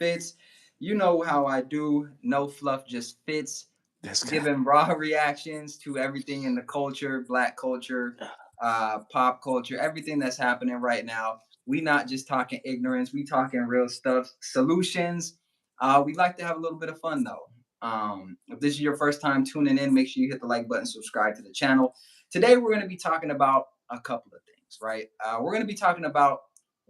Fitz. You know how I do. No fluff, just Fitz. This guy. Giving raw reactions to everything in the culture, black culture, pop culture, everything that's happening right now. We not just talking ignorance, we talking real stuff, solutions. We like to have a little bit of fun though. If this is your first time tuning in, make sure you hit the like button, subscribe to the channel. Today we're going to be talking about a couple of things, right? We're going to be talking about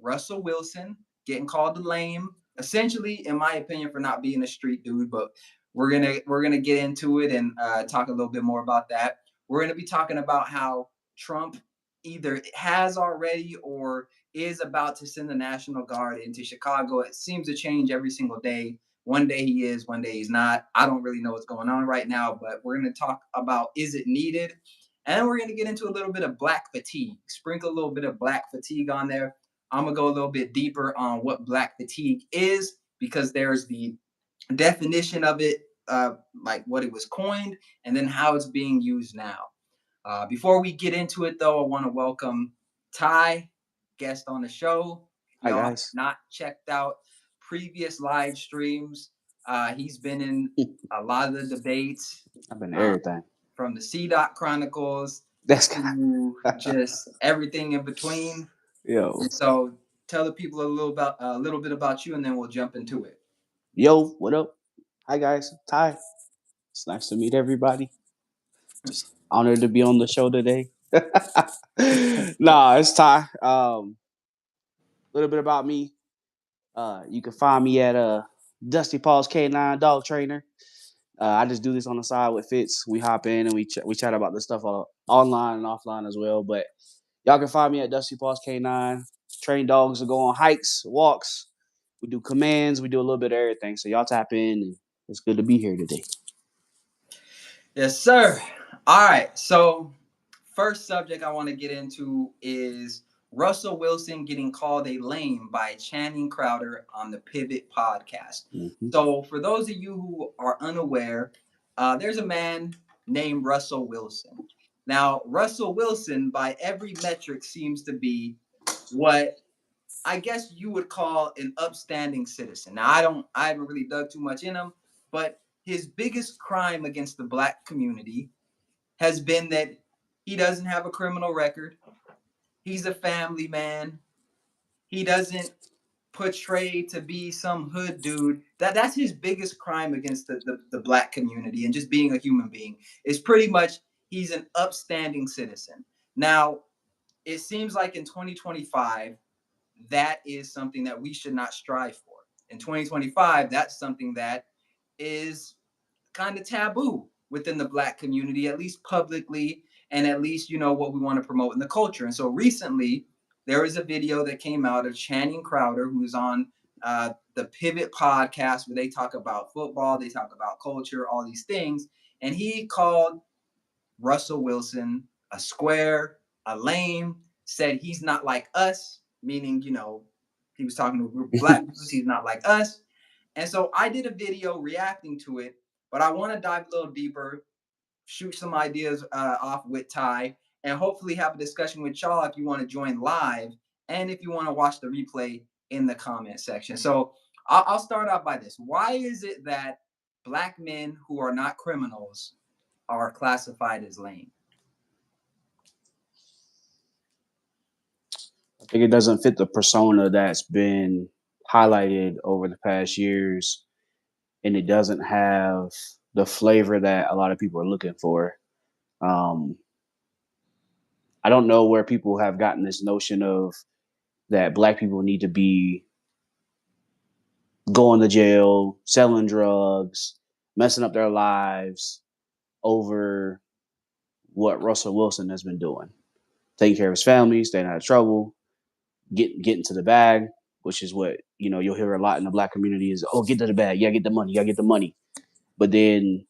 Russell Wilson getting called the lame, essentially, in my opinion, for not being a street dude. But we're gonna get into it and talk a little bit more about that. We're gonna be talking about how Trump either has already or is about to send the National Guard into Chicago. It seems to change every single day. One day he is, one day he's not. I don't really know what's going on right now, but we're going to talk about is it needed? And then we're going to get into a little bit of black fatigue, sprinkle a little bit of black fatigue on there. I'm going to go a little bit deeper on what black fatigue is because there's the definition of it, like what it was coined, and then how it's being used now. Before we get into it, though, I want to welcome Ty, guest on the show. If Hi y'all have guys. not checked out previous live streams, he's been in a lot of the debates, I've been uh, everything. from the C. Dot Chronicles This guy. to just everything in between. Yo. And so, tell the people a little bit about you, and then we'll jump into it. Yo, what up? Hi guys. Ty. It's nice to meet everybody. Just honored to be on the show today. Nah, it's Ty. Little bit about me. You can find me at Dusty Paws K9 Dog Trainer. I just do this on the side with Fitz. We hop in and we chat about this stuff online and offline as well. But y'all can find me at Dusty Paws K9. Train dogs to go on hikes, walks. We do commands. We do a little bit of everything. So y'all tap in. And it's good to be here today. Yes, sir. All right. So, first subject I want to get into is Russell Wilson getting called a lame by Channing Crowder on the Pivot podcast. Mm-hmm. So, for those of you who are unaware, there's a man named Russell Wilson. Now, Russell Wilson, by every metric, seems to be what I guess you would call an upstanding citizen. Now, I haven't really dug too much in him, but his biggest crime against the black community has been that he doesn't have a criminal record. He's a family man. He doesn't portray to be some hood dude. That's his biggest crime against the black community and just being a human being. Is pretty much he's an upstanding citizen. Now, it seems like in 2025, that is something that we should not strive for. In 2025, that's something that is kind of taboo within the black community, at least publicly, and at least, what we want to promote in the culture. And so recently, there was a video that came out of Channing Crowder, who's on the Pivot podcast, where they talk about football, they talk about culture, all these things. And he called Russell Wilson a square, a lame, said he's not like us, meaning, he was talking to a group of black people, he's not like us. And so I did a video reacting to it, but I want to dive a little deeper, shoot some ideas off with Ty, and hopefully have a discussion with y'all if you want to join live and if you want to watch the replay in the comment section. So I'll start out by this. Why is it that black men who are not criminals are classified as lame? I think it doesn't fit the persona that's been highlighted over the past years, and it doesn't have the flavor that a lot of people are looking for. Um, I don't know where people have gotten this notion of that black people need to be going to jail, selling drugs, messing up their lives over what Russell Wilson has been doing. Taking care of his family, staying out of trouble, getting to the bag, which is what, you'll hear a lot in the black community is, oh, get to the bag. Yeah, get the money. Yeah, get the money. But then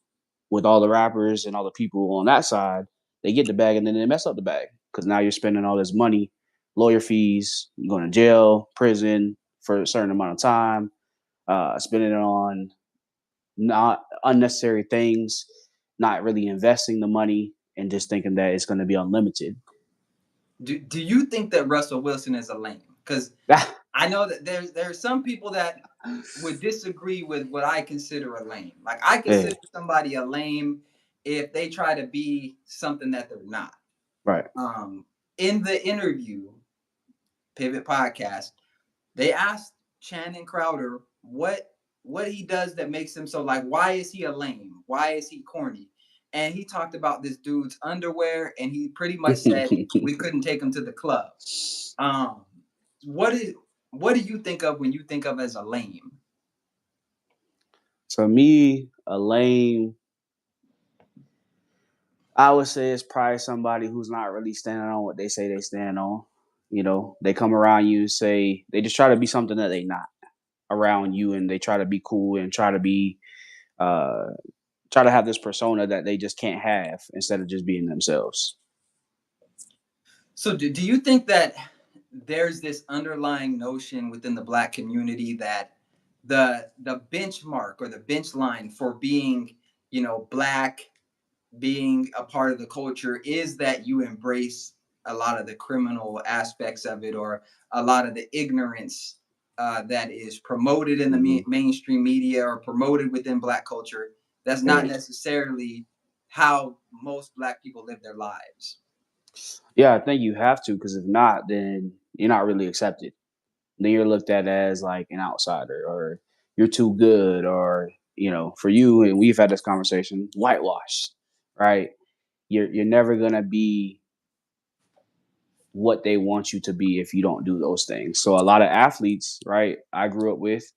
with all the rappers and all the people on that side, they get the bag and then they mess up the bag because now you're spending all this money, lawyer fees, going to jail, prison for a certain amount of time, spending it on not unnecessary things, not really investing the money, and just thinking that it's going to be unlimited. Do you think that Russell Wilson is a lame? Because I know that there's some people that would disagree with what I consider a lame. Like I Yeah, consider somebody a lame if they try to be something that they're not. right. Um, in the interview, Pivot Podcast, they asked Shannon Crowder what he does that makes him so, like, why is he a lame? Why is he corny? And he talked about this dude's underwear, and he pretty much said we couldn't take him to the club. Um, what is what do you think of when you think of as a lame? To me, a lame, I would say it's probably somebody who's not really standing on what they say they stand on. You know, they come around you and say they just try to be something that they not around you, and they try to be cool and uh try to have this persona that they just can't have instead of just being themselves. So do you think that there's this underlying notion within the black community that the benchmark or the bench line for being, black, being a part of the culture is that you embrace a lot of the criminal aspects of it, or a lot of the ignorance that is promoted in the Hmm. mainstream media or promoted within black culture? That's not Yeah. necessarily how most black people live their lives. Yeah, I think you have to, because if not, then you're not really accepted. Then you're looked at as like an outsider, or you're too good, or for you, and we've had this conversation, whitewash, right? You're never gonna be what they want you to be if you don't do those things. So a lot of athletes, right, I grew up with,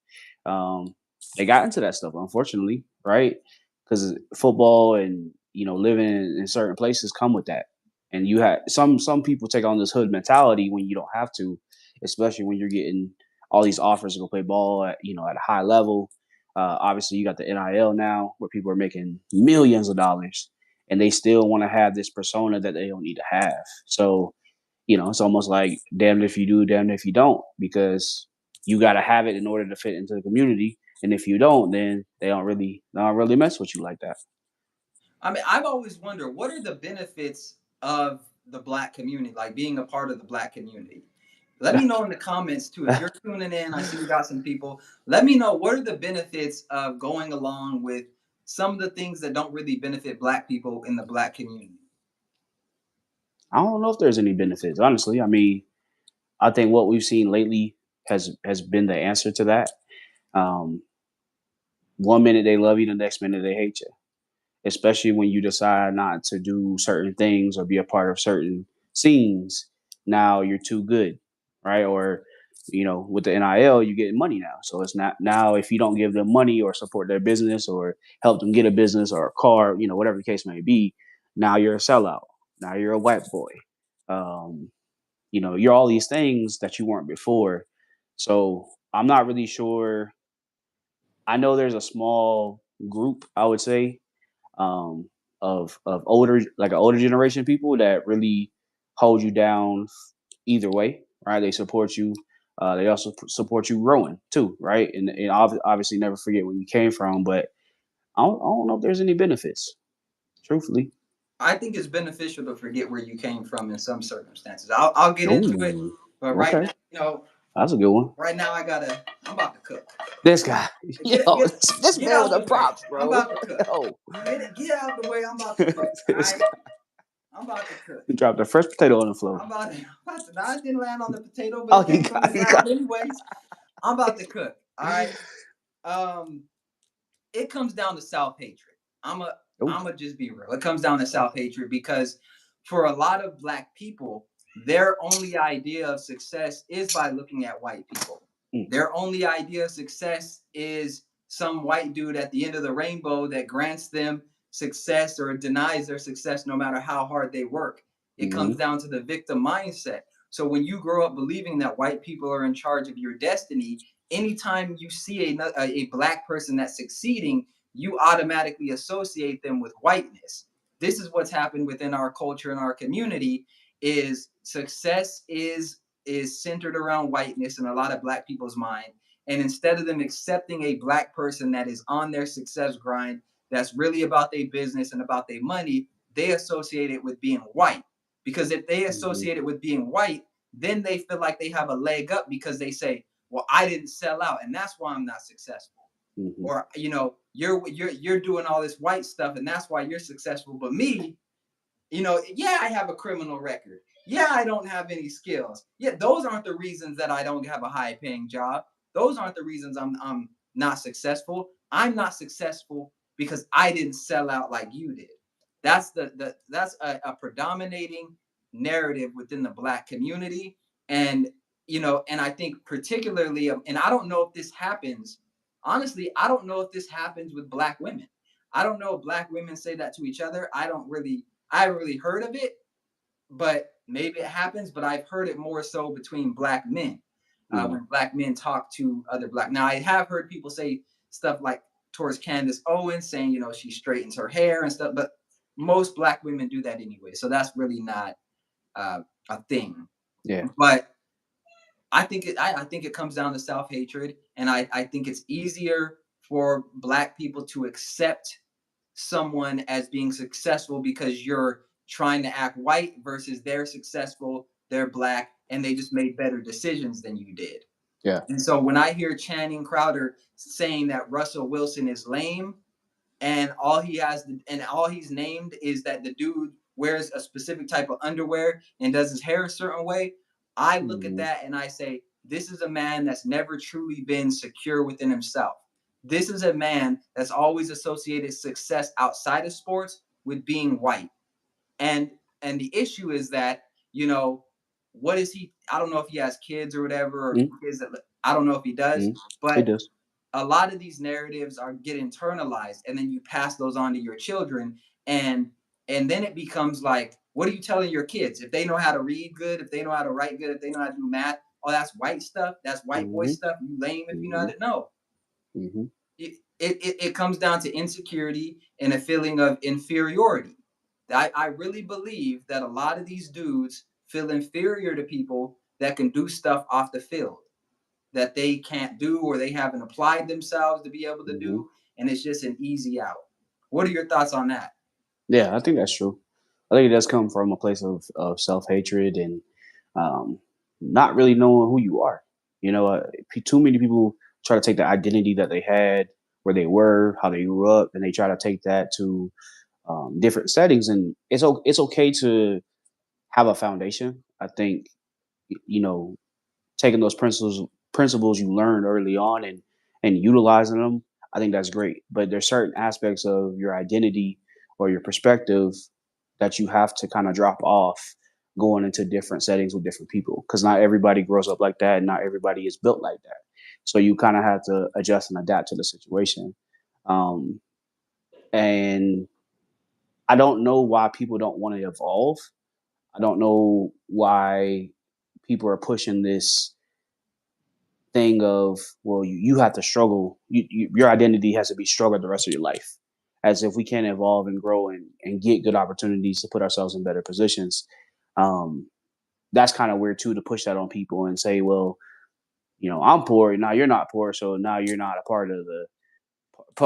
um, they got into that stuff, unfortunately, right? Because football and living in certain places come with that, and you have some people take on this hood mentality when you don't have to, especially when you're getting all these offers to go play ball at at a high level. Obviously, you got the NIL now, where people are making millions of dollars, and they still want to have this persona that they don't need to have. So it's almost like damned if you do, damned if you don't, because you got to have it in order to fit into the community. And if you don't, then they don't really mess with you like that. I mean, I've always wondered what are the benefits of the black community, like being a part of the black community. Let me know in the comments too. If you're tuning in, I see we got some people. Let me know what are the benefits of going along with some of the things that don't really benefit black people in the black community. I don't know if there's any benefits, honestly. I mean, I think what we've seen lately has been the answer to that. Um, one minute they love you, the next minute they hate you, especially when you decide not to do certain things or be a part of certain scenes. Now you're too good, right? Or with the NIL, you get money now. So it's not now if you don't give them money or support their business or help them get a business or a car, whatever the case may be, now you're a sellout. Now you're a white boy. Um, you're all these things that you weren't before. So I'm not really sure. I know there's a small group, I would say, um, of older, like an older generation people that really hold you down either way, right? They support you. They also support you growing too, right? And obviously never forget where you came from. But I don't know if there's any benefits, truthfully. I think it's beneficial to forget where you came from in some circumstances. I'll get into it, Ooh, but right okay, now, that's a good one. right now I'm about to cook. This guy, Get yo, get this get man with out the the way. props, I'm bro. about to cook. Yo, Get out the way. I'm about to cook. All this right. guy, I'm about to cook. he dropped the first potato on the floor. I didn't land on the potato, but Oh, it he came from the got, he ground got. anyways. I'm about to cook. All right. Um, it comes down to self hatred. I'm a Ooh. I'm a just be real. It comes down to self hatred because for a lot of black people, their only idea of success is by looking at white people. Mm, Their only idea of success is some white dude at the end of the rainbow that grants them success or denies their success no matter how hard they work. It comes mm-hmm, down to the victim mindset. So when you grow up believing that white people are in charge of your destiny, anytime you see a black person that's succeeding, you automatically associate them with whiteness. This is what's happened within our culture and our community is success is centered around whiteness in a lot of black people's mind. And instead of them accepting a black person that is on their success grind, that's really about their business and about their money, they associate it with being white. Because if they mm-hmm. associate it with being white, then they feel like they have a leg up because they say, well, I didn't sell out and that's why I'm not successful. Mm-hmm. Or, you're doing all this white stuff and that's why you're successful. But me, yeah, I have a criminal record. Yeah, I don't have any skills. Yeah, those aren't the reasons that I don't have a high paying job. Those aren't the reasons I'm not successful. I'm not successful because I didn't sell out like you did. That's a predominating narrative within the black community. And and I think particularly, and I don't know if this happens, honestly, I don't know if this happens with black women. I don't know if black women say that to each other. I haven't really heard of it, but maybe it happens. But I've heard it more so between black men, Mm-hmm. when black men talk to other black. Now I have heard people say stuff like towards Candace Owens, saying she straightens her hair and stuff, but most black women do that anyway, so that's really not a thing. Yeah. But I think it comes down to self hatred, and I think it's easier for black people to accept someone as being successful because you're trying to act white versus they're successful, they're black, and they just made better decisions than you did. Yeah. And so when I hear Channing Crowder saying that Russell Wilson is lame, and all he's named is that the dude wears a specific type of underwear and does his hair a certain way, I look at Mm-hmm. that and I say, this is a man that's never truly been secure within himself. This is a man that's always associated success outside of sports with being white. And the issue is that, what is he? I don't know if he has kids or whatever, or kids that I don't know if he does, Mm-hmm. It but does. a lot of these narratives get internalized, and then you pass those on to your children, and then it becomes like, what are you telling your kids? If they know how to read good, if they know how to write good, if they know how to do math, oh, that's white stuff, that's white boy Mm-hmm. stuff, you lame if you know how Mm-hmm. to know. Mm-hmm. It comes down to insecurity and a feeling of inferiority. I really believe that a lot of these dudes feel inferior to people that can do stuff off the field that they can't do or they haven't applied themselves to be able to Mm-hmm. do, and it's just an easy out. What are your thoughts on that? Yeah, I think that's true. I think it does come from a place of self hatred and um, not really knowing who you are. Too many people try to take the identity that they had, where they were, how they grew up, and they try to take that to different settings. And it's okay to have a foundation. I think you know taking those principles you learned early on and utilizing them, I think that's great. But there's certain aspects of your identity or your perspective that you have to kind of drop off going into different settings with different people because not everybody grows up like that and not everybody is built like that. So you kind of have to adjust and adapt to the situation. Um, and I don't know why people don't want to evolve. I don't know why people are pushing this thing of, well, you have to struggle. Your identity has to be struggle the rest of your life, as if we can't evolve and grow and get good opportunities to put ourselves in better positions. um, that's kind of weird too, to push that on people and say, well, I'm poor now, you're not poor, so now you're not a part of the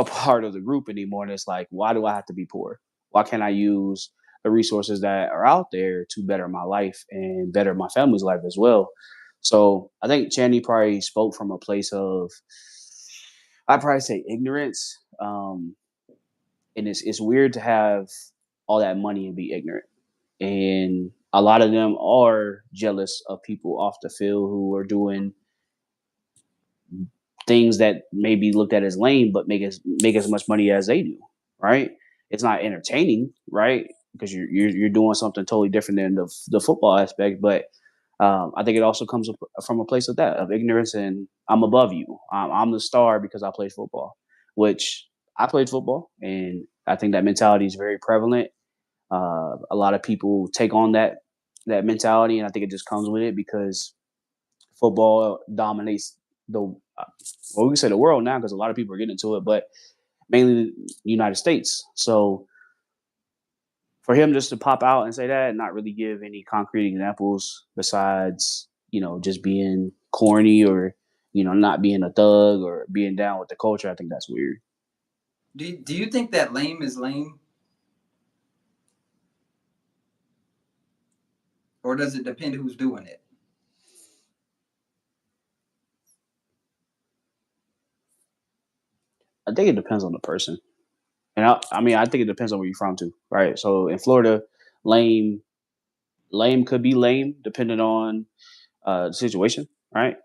part of the group anymore. And it's like, why do I have to be poor? Why can't I use the resources that are out there to better my life and better my family's life as well? So I think Channy probably spoke from a place of, I'd probably say, ignorance. And it's weird to have all that money and be ignorant. And a lot of them are jealous of people off the field who are doing things that may be looked at as lame, but make as much money as they do. Right? It's not entertaining, right? Because you're doing something totally different than the football aspect. But I think it also comes from a place of that, of ignorance, and I'm above you. I'm the star because I played football, which I played football, and I think that mentality is very prevalent. A lot of people take on that mentality, and I think it just comes with it because football dominates the well, we can say the world now because a lot of people are getting into it, but mainly the United States. So for him just to pop out and say that and not really give any concrete examples besides, just being corny or, not being a thug or being down with the culture, I think that's weird. Do you think that lame is lame, or does it depend who's doing it? I think it depends on the person. And I mean, I think it depends on where you're from too, right? So in Florida, lame, lame could be lame depending on the situation, right?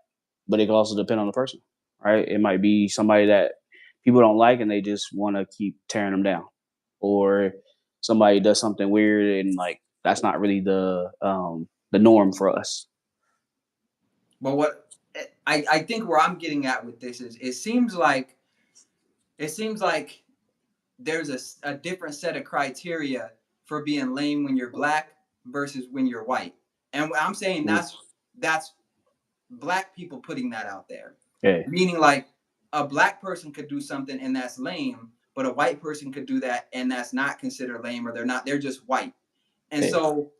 But it can also depend on the person, right? It might be somebody that people don't like and they just want to keep tearing them down, or somebody does something weird and like that's not really the norm for us. But what I think where I'm getting at with this is it seems like there's a different set of criteria for being lame when you're black versus when you're white. And I'm saying Mm, that's black people putting that out there. yeah, Meaning like a black person could do something and that's lame, but a white person could do that and that's not considered lame, or they're just white. And yeah, so,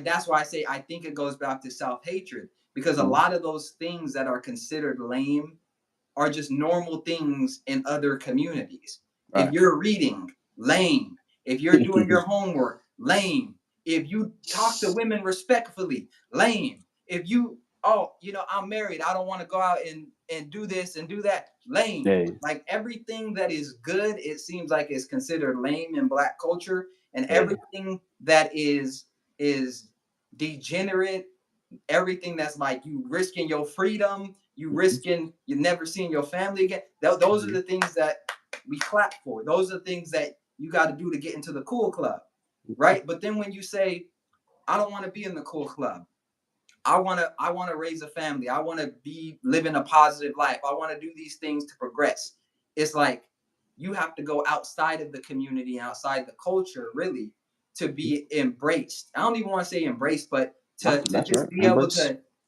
that's why I say I think it goes back to self-hatred, because a mm, lot of those things that are considered lame are just normal things in other communities. If right. you're reading, lame. If you're doing your homework, lame. If you talk to women respectfully, lame. If you, I'm married, I don't want to go out and do this and do that, lame. Yeah, Like everything that is good, it seems like is considered lame in black culture, and yeah, everything that is degenerate, everything that's like you risking your freedom, you mhm, risking you never seeing your family again. Those are mhm, the things that we clap for. Those are things that you got to do to get into the cool club, mhm. right? But then when you say, I don't want to be in the cool club, I want to raise a family, I want to be living a positive life, I want to do these things to progress. It's like you have to go outside of the community, outside the culture, really, to be embraced. I don't even want to say embraced, but Nah, to that's just right. be able Embrace,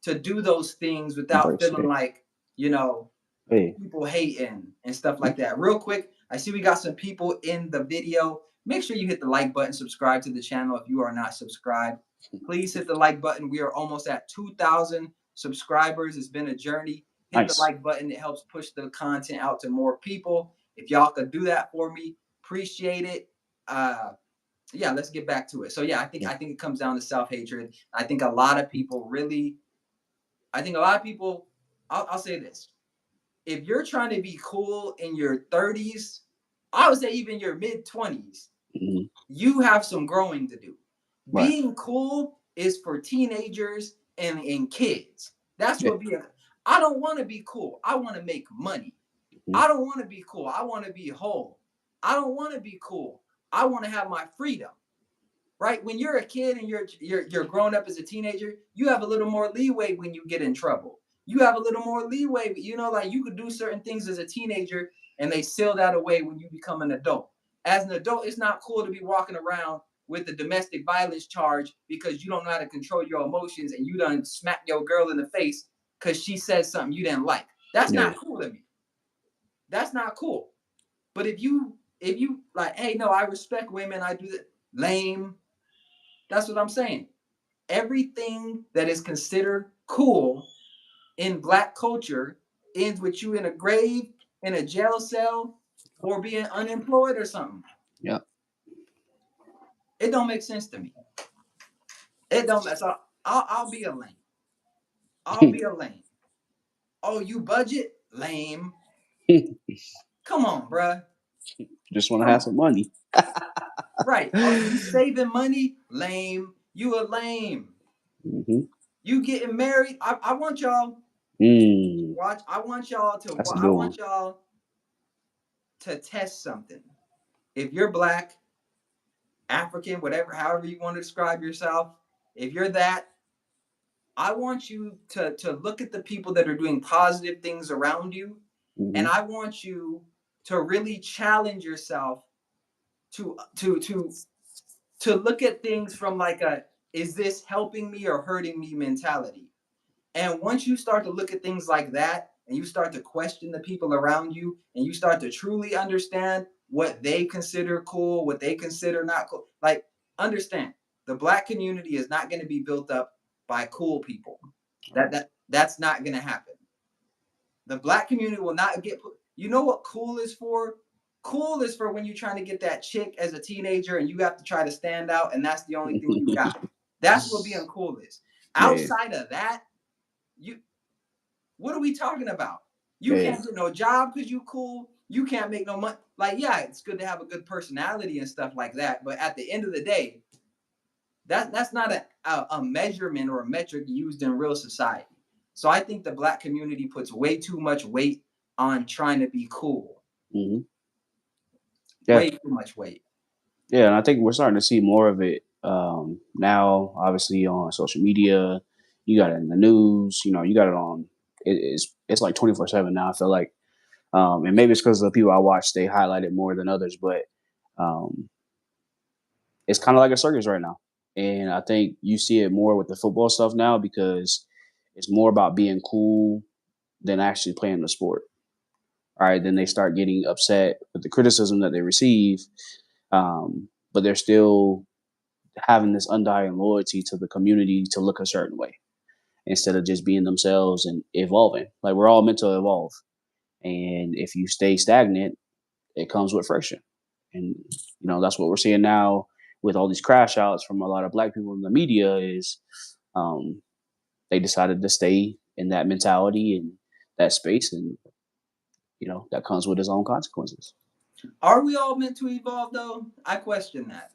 to do those things without embrace. feeling Yeah, like, you know yeah, people hating and stuff mhm. like that. Real quick, I see we got some people in the video. Make sure you hit the like button, subscribe to the channel if you are not subscribed. Please hit the like button. We are almost at 2,000 subscribers. It's been a journey. Hit the Nice. like button. It helps push the content out to more people. If y'all could do that for me, appreciate it. Uh, yeah, let's get back to it. So yeah, I think Yeah. I think it comes down to self hatred. I think a lot of people really. I think a lot of people. I'll say this: if you're trying to be cool in your 30s, I would say even your mid 20s, Mhm. you have some growing to do. Right. Being cool is for teenagers and kids. That's Yeah. what being. I don't want to be cool. I want to make money. Mhm. I don't want to be cool. I want to be whole. I don't want to be cool. I want to have my freedom, right? When you're a kid and you're growing up as a teenager, you have a little more leeway when you get in trouble. You have a little more leeway, like you could do certain things as a teenager and they seal that away when you become an adult. As an adult, it's not cool to be walking around with a domestic violence charge because you don't know how to control your emotions and you done smack your girl in the face because she said something you didn't like. That's Yeah. not cool to me. That's not cool. But if you like, hey, no, I respect women, I do that. Lame. That's what I'm saying. Everything that is considered cool in black culture ends with you in a grave, in a jail cell, or being unemployed or something. Yeah. It don't make sense to me. It don't. So I'll be a lame. I'll be a lame. Oh, you budget? Lame. Come on, bruh. Just want to Come have on. some money. Right. Oh, you saving money? Lame. You a lame. Hmm. You getting married? I want y'all Mm, watch. I want y'all to. that's a I good want one. y'all to test something. If you're black, African, whatever, however you want to describe yourself, if you're that, I want you to look at the people that are doing positive things around you, and Hmm. I want you to really challenge yourself to to to to look at things from like a, is this helping me or hurting me mentality. And once you start to look at things like that and you start to question the people around you and you start to truly understand what they consider cool, what they consider not cool, like, understand, the black community is not going to be built up by cool people. All right. That's not going to happen. The black community will not get, you know what cool is for? Cool is for when you're trying to get that chick as a teenager and you have to try to stand out and that's the only thing you got. That's what being cool is. Yeah. Outside of that, you what are we talking about? You Yeah. can't get no job because you cool. You can't make no money. Like, yeah, it's good to have a good personality and stuff like that. But at the end of the day, that's not a measurement or a metric used in real society. So I think the black community puts way too much weight on trying to be cool. Hmm. Yeah. Way too much weight. Yeah, and I think we're starting to see more of it now. Obviously, on social media, you got it in the news. You know, you got it on. It's like 24/7 now. I feel like, and maybe it's because the people I watch they highlight it more than others, but um, it's kind of like a circus right now. And I think you see it more with the football stuff now because it's more about being cool than actually playing the sport. All right, then they start getting upset with the criticism that they receive, but they're still having this undying loyalty to the community to look a certain way instead of just being themselves and evolving. Like we're all meant to evolve, and if you stay stagnant, it comes with friction. And that's what we're seeing now with all these crash outs from a lot of black people in the media is um, they decided to stay in that mentality and that space, and that comes with its own consequences. Are we all meant to evolve though? I question that.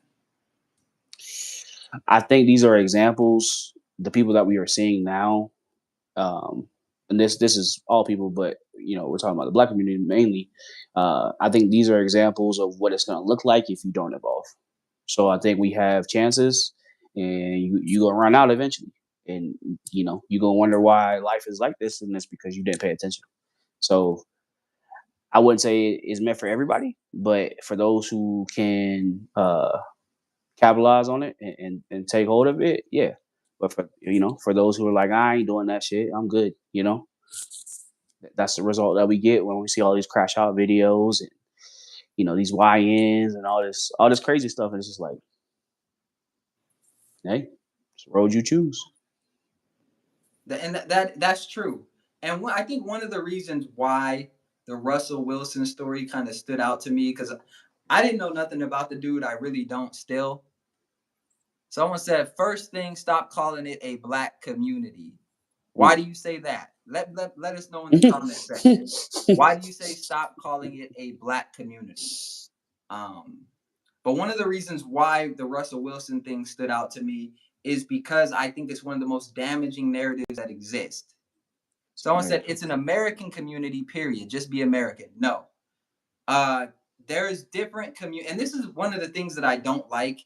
I think these are examples. The people that we are seeing now, um, and this is all people, but we're talking about the black community mainly. I think these are examples of what it's going to look like if you don't evolve. So I think we have chances, and you gonna run out eventually, and you gonna wonder why life is like this, and it's because you didn't pay attention. So I wouldn't say it's meant for everybody, but for those who can capitalize on it and take hold of it, yeah. But for those who are like, I ain't doing that shit, I'm good. That's the result that we get when we see all these crash out videos and these YNs and all this crazy stuff, and it's just like, hey, it's the road you choose. And that's true. And I think one of the reasons why the Russell Wilson story kind of stood out to me because I didn't know nothing about the dude. I really don't still. Someone said, first thing, stop calling it a black community. Why do you say that? Let us know in the comment section. Why do you say stop calling it a black community? Um, but one of the reasons why the Russell Wilson thing stood out to me is because I think it's one of the most damaging narratives that exist. Someone Right. said it's an American community, period. Just be American. No. Uh, there's different community, and this is one of the things that I don't like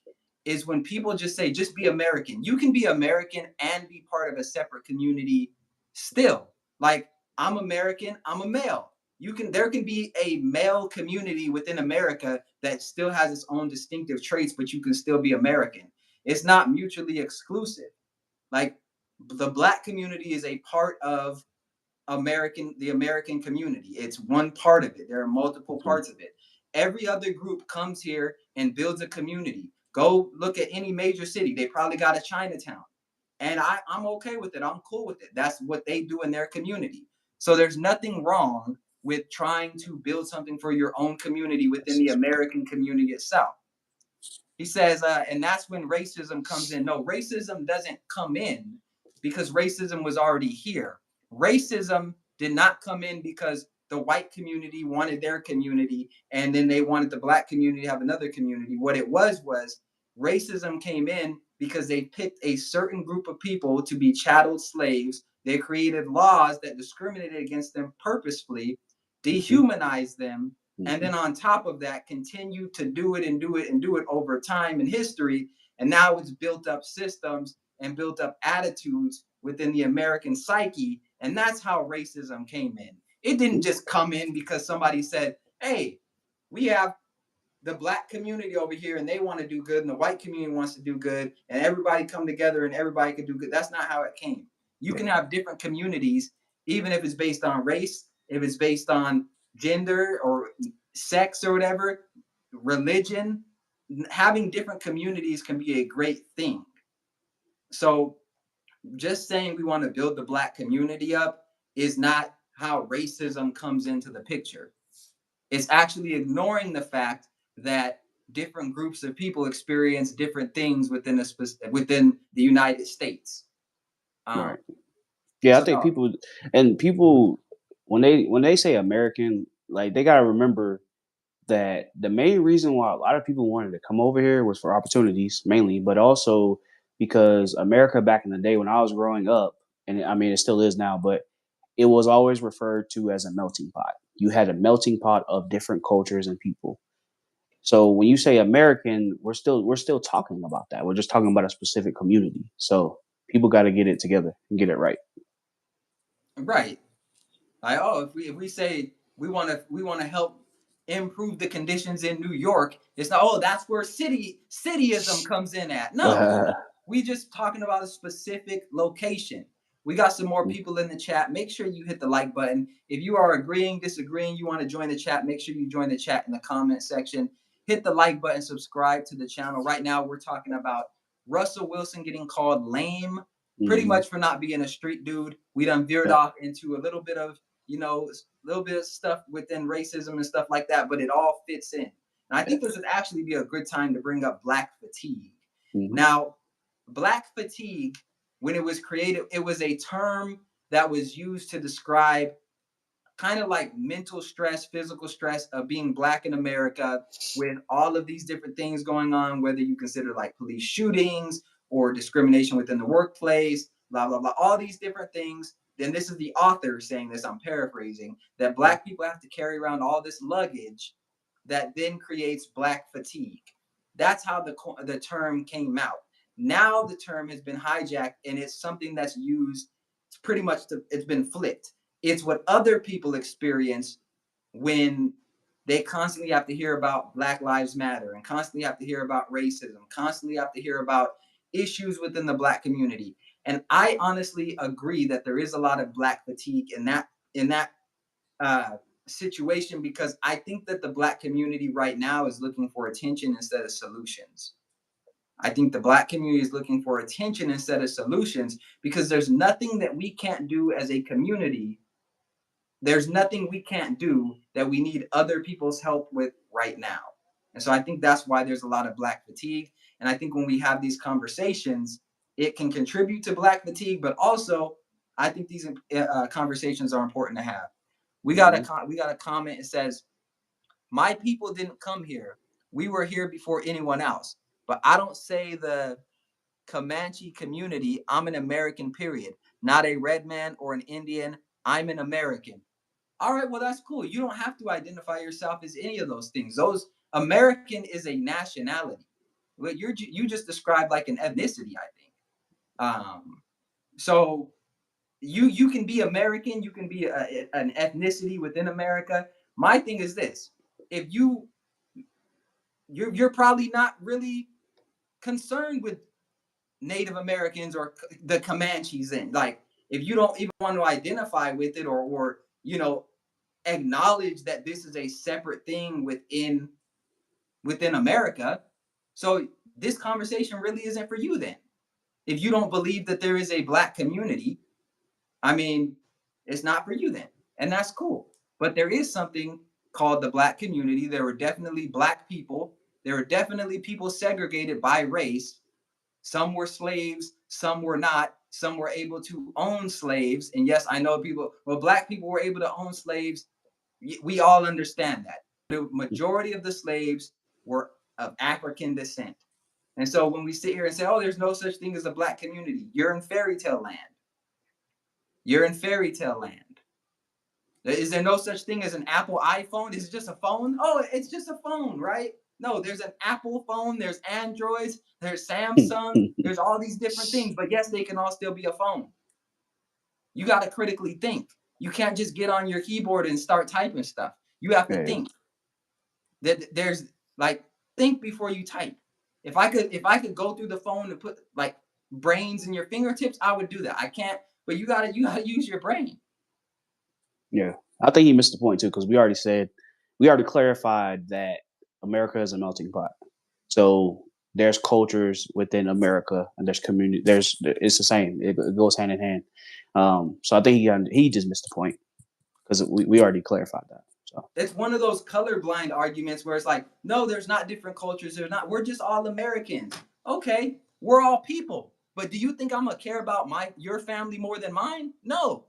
is when people just say just be American. You can be American and be part of a separate community still. Like I'm American, I'm a male. There can be a male community within America that still has its own distinctive traits, but you can still be American. It's not mutually exclusive. Like the black community is a part of the American community. It's one part of it. There are multiple Okay. parts of it. Every other group comes here and builds a community. Go look at any major city. They probably got a Chinatown. And I'm okay with it. I'm cool with it. That's what they do in their community. So there's nothing wrong with trying to build something for your own community within the American community itself. He says, and that's when racism comes in. No, racism doesn't come in because racism was already here. Racism did not come in because the white community wanted their community and then they wanted the black community to have another community. What it was racism came in because they picked a certain group of people to be chattel slaves. They created laws that discriminated against them purposefully, Hmm. dehumanized them, and Hmm. then on top of that continue to do it and do it and do it over time in history. And now it's built up systems and built up attitudes within the American psyche, and that's how racism came in. It didn't just come in because somebody said, hey, we have the black community over here and they want to do good and the white community wants to do good and everybody come together and everybody can do good. That's not how it came. You can Right. have different communities even if it's based on race, if it's based on gender or sex or whatever, religion. Having different communities can be a great thing. So just saying we want to build the black community up is not how racism comes into the picture. It's actually ignoring the fact that different groups of people experience different things within the United States. Um, Right. Yeah, I so think no, people when they say American, like they gotta remember that the main reason why a lot of people wanted to come over here was for opportunities mainly, but also because America back in the day when I was growing up, and I mean it still is now, but it was always referred to as a melting pot. You had a melting pot of different cultures and people. So when you say American, we're still talking about that. We're just talking about a specific community. So people got to get it together and get it right. Right. Like, oh, if we say we want to help improve the conditions in New York, it's not, oh, that's where cityism comes in at. No, we just talking about a specific location. We got some more people in the chat. Make sure you hit the like button. If you are agreeing, disagreeing, you want to join the chat, make sure you join the chat in the comment section. Hit the like button, subscribe to the channel. Right now, we're talking about Russell Wilson getting called lame, pretty Mm-hmm. much for not being a street dude. We done veered Yep. off into a little bit of a little bit of stuff within racism and stuff like that, but it all fits in. And I think this would actually be a good time to bring up black fatigue. Mm-hmm. Now, black fatigue, when it was created, it was a term that was used to describe kind of like mental stress, physical stress of being black in America with all of these different things going on, whether you consider like police shootings or discrimination within the workplace, blah, blah, blah, all these different things. Then this is the author saying this, I'm paraphrasing, that black people have to carry around all this luggage that then creates black fatigue. That's how the term came out. Now the term has been hijacked and it's something that's used pretty much it's been flipped. It's what other people experience when they constantly have to hear about Black Lives Matter and constantly have to hear about racism, constantly have to hear about issues within the black community. And I honestly agree that there is a lot of black fatigue in that uh, situation, because I think that the black community right now is looking for attention instead of solutions. I think the black community is looking for attention instead of solutions, because there's nothing that we can't do as a community. There's nothing we can't do that we need other people's help with right now. And so I think that's why there's a lot of black fatigue. And I think when we have these conversations, it can contribute to black fatigue, but also I think these conversations are important to have. Mm-hmm. We got a comment. It says, "My people didn't come here. We were here before anyone else. But I don't say the Comanche community. I'm an American. Period. Not a red man or an Indian. I'm an American." All right, well, that's cool. You don't have to identify yourself as any of those things. Those American is a nationality. What you just described like an ethnicity, I think. So you can be American, you can be an ethnicity within America. My thing is this: if you're probably not really concerned with Native Americans or the Comanches, in like if you don't even want to identify with it or acknowledge that this is a separate thing within America. So this conversation really isn't for you then. If you don't believe that there is a black community, I mean, it's not for you then. And that's cool. But there is something called the black community. There were definitely black people. There were definitely people segregated by race. Some were slaves, some were not. Some were able to own slaves. And yes, I know black people were able to own slaves. We all understand that. The majority of the slaves were of African descent. And so when we sit here and say, oh, there's no such thing as a black community, you're in fairy tale land. You're in fairy tale land. Is there no such thing as an Apple iPhone? Is it just a phone? Oh, it's just a phone, right? No, there's an Apple phone, there's Androids, there's Samsung, there's all these different things, but yes, they can all still be a phone. You got to critically think. You can't just get on your keyboard and start typing stuff. You have to Yeah. think. That there's like think before you type. If I could go through the phone and put like brains in your fingertips, I would do that. I can't, but you gotta use your brain. Yeah. I think he missed the point too because we already clarified that America is a melting pot. So there's cultures within America, and there's community. It's the same. It goes hand in hand. So I think he just missed the point because we already clarified that. So It's one of those colorblind arguments where it's like, no, there's not different cultures. There's not. We're just all Americans. Okay, we're all people. But do you think I'm gonna care about your family more than mine? No.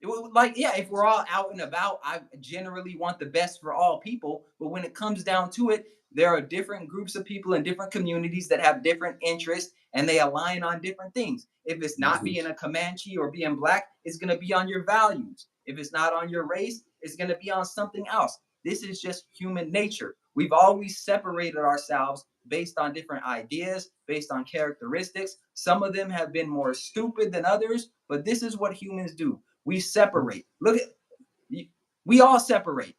Like, yeah, if we're all out and about, I generally want the best for all people. But when it comes down to it, there are different groups of people in different communities that have different interests and they align on different things. If it's not Mhm. being a Comanche or being black, it's going to be on your values. If it's not on your race, it's going to be on something else. This is just human nature. We've always separated ourselves based on different ideas, based on characteristics. Some of them have been more stupid than others, but this is what humans do. We separate. Look at, we all separate.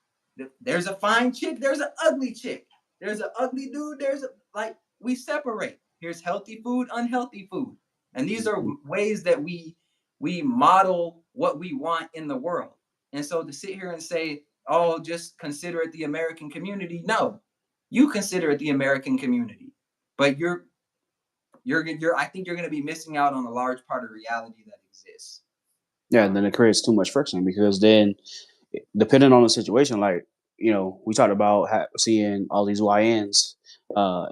There's a fine chick, there's an ugly chick. There's an ugly dude, there's a, like, we separate. Here's healthy food, unhealthy food. And these are Mhm. ways that we model what we want in the world. And so to sit here and say, "Oh, just consider it the American community." No. You consider it the American community. But you're I think you're going to be missing out on a large part of reality that exists. Yeah, and then it creates too much friction because then, depending on the situation, like we talked about seeing all these YNs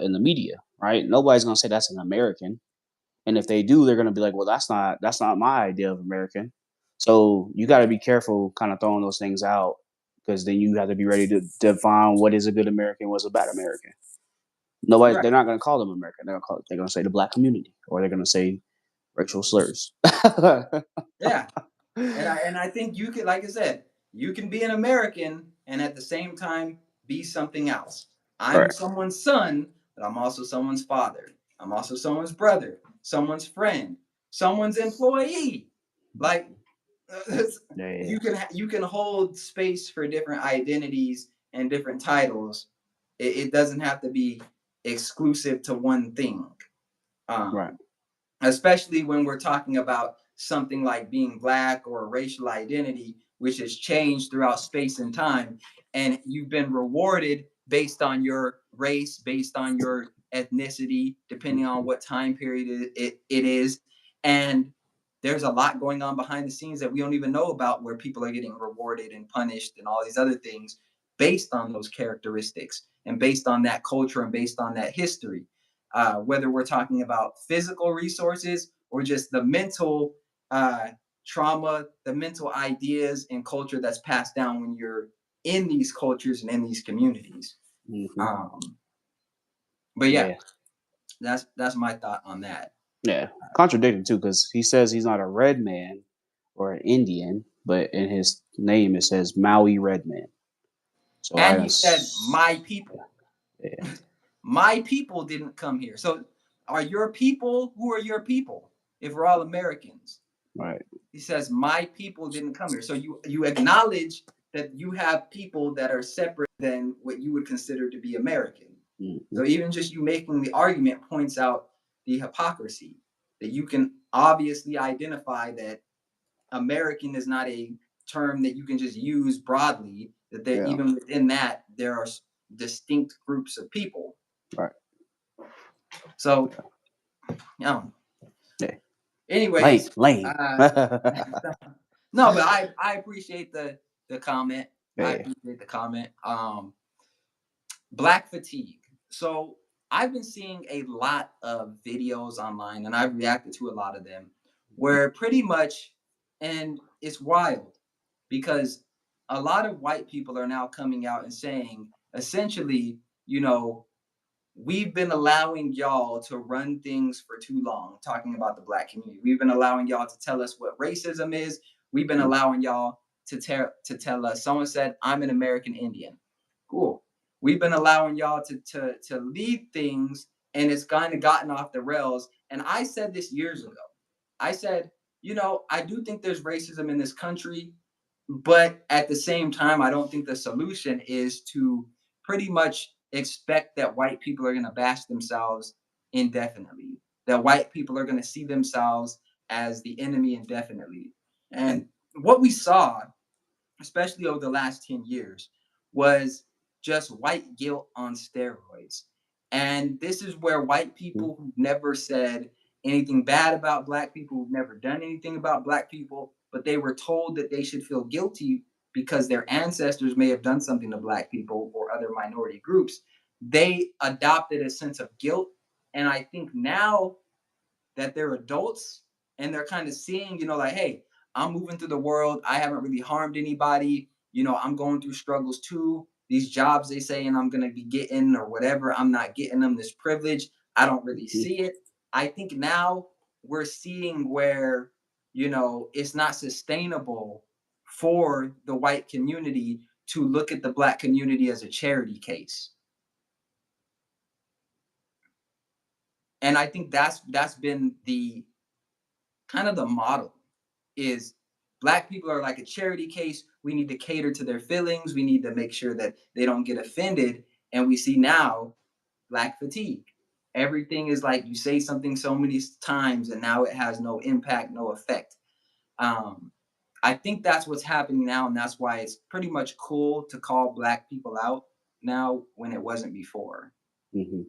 in the media, right? Nobody's gonna say that's an American, and if they do, they're gonna be like, "Well, that's not my idea of American." So you got to be careful, kind of throwing those things out, because then you have to be ready to define what is a good American, what's a bad American. Nobody, Right. they're not gonna call them American. They're gonna say the black community, or they're gonna say racial slurs. Yeah. And I think you can, like I said, you can be an American and at the same time be something else. I'm Right. someone's son, but I'm also someone's father. I'm also someone's brother, someone's friend, someone's employee. Like, Yeah. you can hold space for different identities and different titles. It doesn't have to be exclusive to one thing. Right. Um, Especially when we're talking about something like being black or a racial identity, which has changed throughout space and time, and you've been rewarded based on your race, based on your ethnicity, depending on Mhm. what time period it is. And there's a lot going on behind the scenes that we don't even know about where people are getting rewarded and punished and all these other things based on those characteristics and based on that culture and based on that history, whether we're talking about physical resources or just the mental uh, trauma, the mental ideas and culture that's passed down when you're in these cultures and in these communities. Mhm. Um, but yeah, Yeah. that's my thought on that. Yeah. Contradicting too, because he says he's not a red man or an Indian, but in his name it says Maui Red Man. So I And don't. he said, "My people, Yeah. my people didn't come here." So, are your people? Who are your people? If we're all Americans, Right. he says, "My people didn't come here." So you acknowledge that you have people that are separate than what you would consider to be American. Mhm. So even just you making the argument points out the hypocrisy that you can obviously identify that American is not a term that you can just use broadly. That there, Yeah. even within that, there are distinct groups of people. Right. So, you Yeah. Lame. anyways, Lame. uh, Yeah. no, but I appreciate the comment. I appreciate the comment. Black fatigue. So I've been seeing a lot of videos online, and I've reacted to a lot of them, where pretty much, and it's wild because a lot of white people are now coming out and saying, essentially, you know, we've been allowing y'all to run things for too long, talking about the black community. We've been allowing y'all to tell us what racism is. We've been Mhm. allowing y'all to tell us. Someone said, "I'm an American Indian." Cool. We've been allowing y'all to lead things, and it's kind of gotten off the rails. And I said this years ago. I said, I do think there's racism in this country, but at the same time, I don't think the solution is to pretty much expect that white people are going to bash themselves indefinitely, that white people are going to see themselves as the enemy indefinitely. And what we saw, especially over the last 10 years, was just white guilt on steroids. And this is where white people who never said anything bad about black people, who've never done anything about black people, but they were told that they should feel guilty because their ancestors may have done something to black people or other minority groups, they adopted a sense of guilt. And I think now that they're adults and they're kind of seeing, like, hey, I'm moving through the world. I haven't really harmed anybody. I'm going through struggles too. These jobs they say and I'm going to be getting or whatever, I'm not getting them. This privilege, I don't really Mhm. see it. I think now we're seeing where, it's not sustainable for the white community to look at the black community as a charity case. And I think that's been the kind of the model is black people are like a charity case. We need to cater to their feelings. We need to make sure that they don't get offended. And we see now black fatigue. Everything is like you say something so many times and now it has no impact, no effect. Um, I think that's what's happening now, and that's why it's pretty much cool to call black people out now when it wasn't before. Mhm.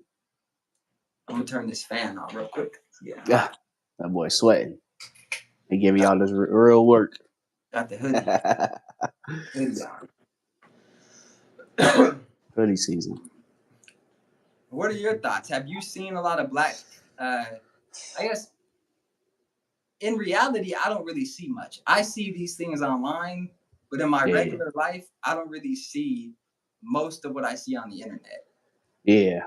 I'm gonna turn this fan on real quick. Yeah, Ah, hot. that boy sweating. He giving Got, y'all this real work. got the hoodie on. Hoodie season. What are your thoughts? Have you seen a lot of black? I guess in reality, I don't really see much. I see these things online, but in my Yeah, regular life, I don't really see most of what I see on the internet. yeah.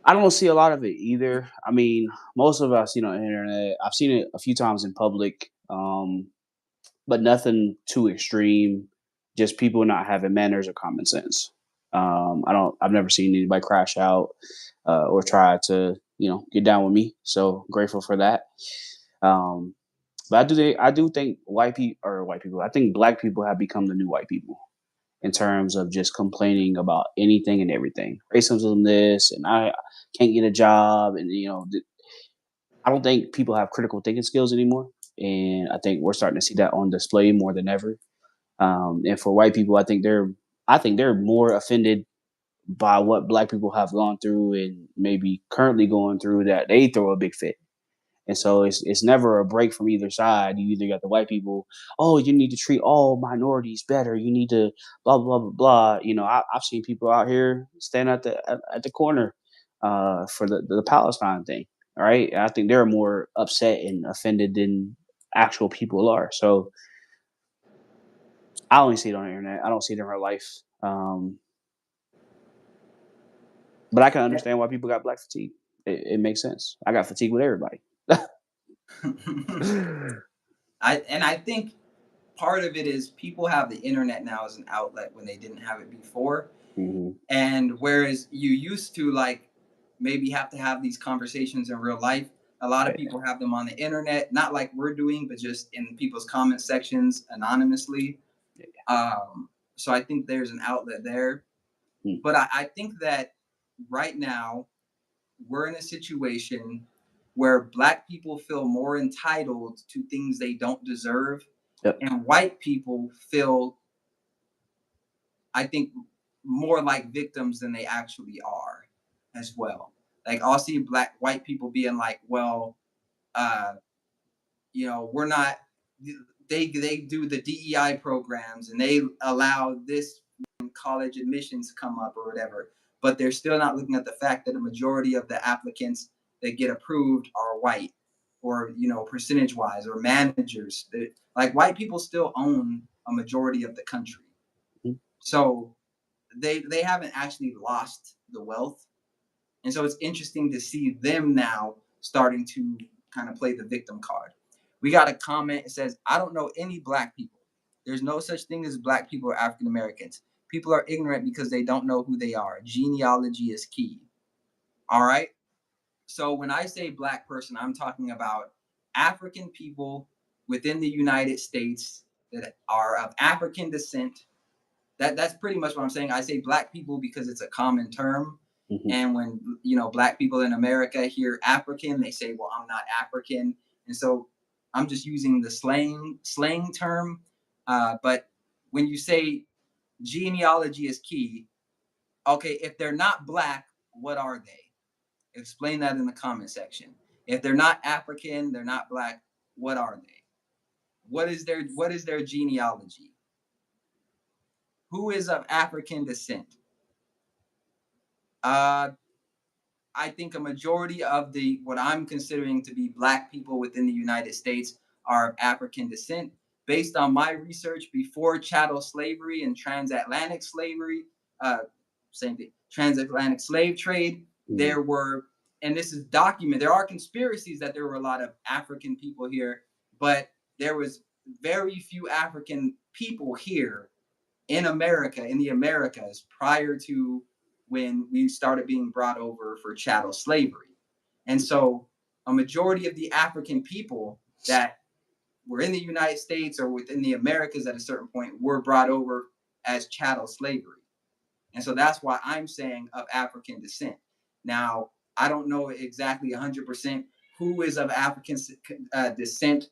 I don't see a lot of it either. I mean, most of it I've seen on the internet. I've seen it a few times in public, but nothing too extreme. Just people not having manners or common sense. I don't. I've never seen anybody crash out or try to, get down with me. So grateful for that. Um, but I do think white people. I think black people have become the new white people in terms of just complaining about anything and everything. Racism, this, and I can't get a job, and I don't think people have critical thinking skills anymore, and I think we're starting to see that on display more than ever. And for white people, I think they're more offended by what black people have gone through and maybe currently going through that they throw a big fit. And so it's never a break from either side. You either got the white people, oh, you need to treat all minorities better. You need to blah blah blah blah. I've seen people out here stand at the corner for the Palestine thing. All right, and I think they're more upset and offended than actual people are. So I only see it on the internet. I don't see it in real life. But I can understand why people got black fatigue. It makes sense. I got fatigue with everybody. I think part of it is people have the internet now as an outlet when they didn't have it before. Hmm. And whereas you used to like maybe have to have these conversations in real life, a lot of Yeah. people have them on the internet, not like we're doing, but just in people's comment sections anonymously. So I think there's an outlet there. Mm. But I think that right now we're in a situation where black people feel more entitled to things they don't deserve, Yep. and white people feel, I think, more like victims than they actually are as well. Like I'll see white people being like, well, uh, we're not. They do the DEI programs and they allow this college admissions to come up or whatever, but they're still not looking at the fact that a majority of the applicants that get approved are white, or percentage wise, or managers. Like white people still own a majority of the country, Mm. so they haven't actually lost the wealth, and so it's interesting to see them now starting to kind of play the victim card. We got a comment. It says, I don't know any black people. There's no such thing as black people or African Americans. People are ignorant because they don't know who they are. Genealogy is key. All right. So when I say black person, I'm talking about African people within the United States that are of African descent. That's pretty much what I'm saying. I say black people because it's a common term. Mhm. And when black people in America hear African, they say, "Well, I'm not African," and so I'm just using the slang term. But when you say genealogy is key, okay, if they're not black, what are they? Explain that in the comment section. If they're not African, they're not black. What are they? What is their genealogy? Who is of African descent? Uh, I think a majority of the what I'm considering to be black people within the United States are of African descent. Based on my research, before chattel slavery and transatlantic slavery, uh, same thing, transatlantic slave trade, Mm. there were, and this is documented, there are conspiracies that there were a lot of African people here, but there was very few African people here in America, in the Americas, prior to when we started being brought over for chattel slavery. And so a majority of the African people that were in the United States or within the Americas at a certain point were brought over as chattel slavery. And so that's why I'm saying of African descent. Now, I don't know exactly 100% who is of African descent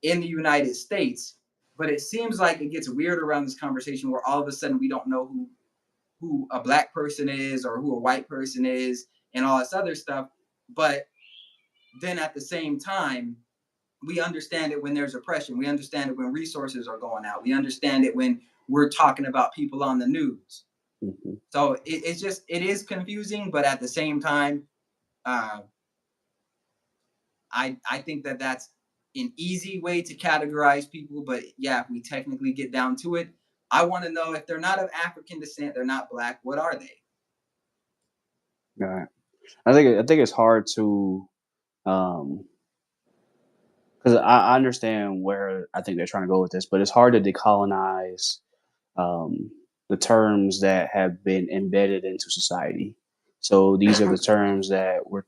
in the United States, but it seems like it gets weird around this conversation where all of a sudden we don't know who a black person is or who a white person is and all this other stuff. But then at the same time, we understand it when there's oppression. We understand it when resources are going out. We understand it when we're talking about people on the news. Mm-hmm. So it's just it is confusing, but at the same time, uh, I think that that's an easy way to categorize people. But yeah, if we technically get down to it, I want to know if they're not of African descent, they're not black. What are they? Right. I think it's hard to because I understand where I think they're trying to go with this, but it's hard to decolonize um, the terms that have been embedded into society. So these are the terms that we're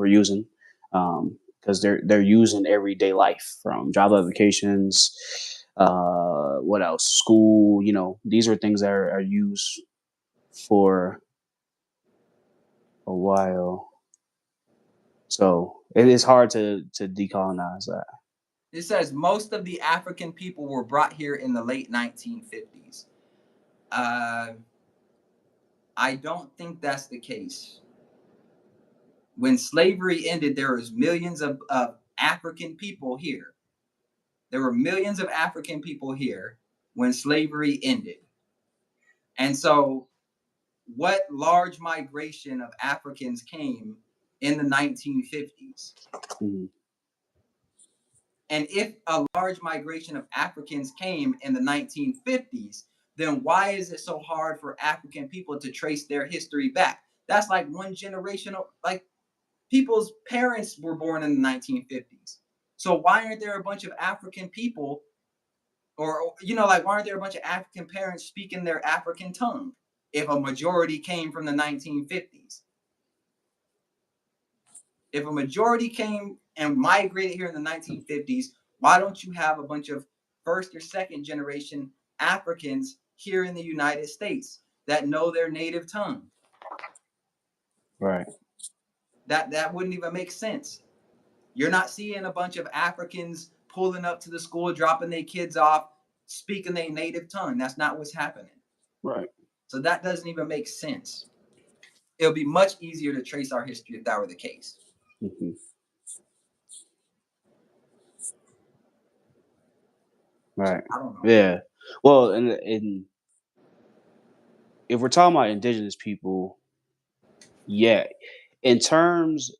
using because they're used in everyday life, from job applications, what else, school. These are things that are used for a while. So it is hard to decolonize that. It says most of the African people were brought here in the late 1950s. Uh, I don't think that's the case. When slavery ended, there was millions of African people here. There were millions of African people here when slavery ended. And so, what large migration of Africans came in the 1950s? Mhm. And if a large migration of Africans came in the 1950s, then why is it so hard for African people to trace their history back? That's like one generation of, like, people's parents were born in the 1950s. So why aren't there a bunch of African people, or like, why aren't there a bunch of African parents speaking their African tongue if a majority came from the 1950s? If a majority came and migrated here in the 1950s, why don't you have a bunch of first or second generation Africans here in the United States that know their native tongue? Right. That wouldn't even make sense. You're not seeing a bunch of Africans pulling up to the school, dropping their kids off, speaking their native tongue. That's not what's happening. Right. So that doesn't even make sense. It would be much easier to trace our history if that were the case. Hmm. Right. I don't know. Yeah. Well, and if we're talking about indigenous people, yeah, in terms,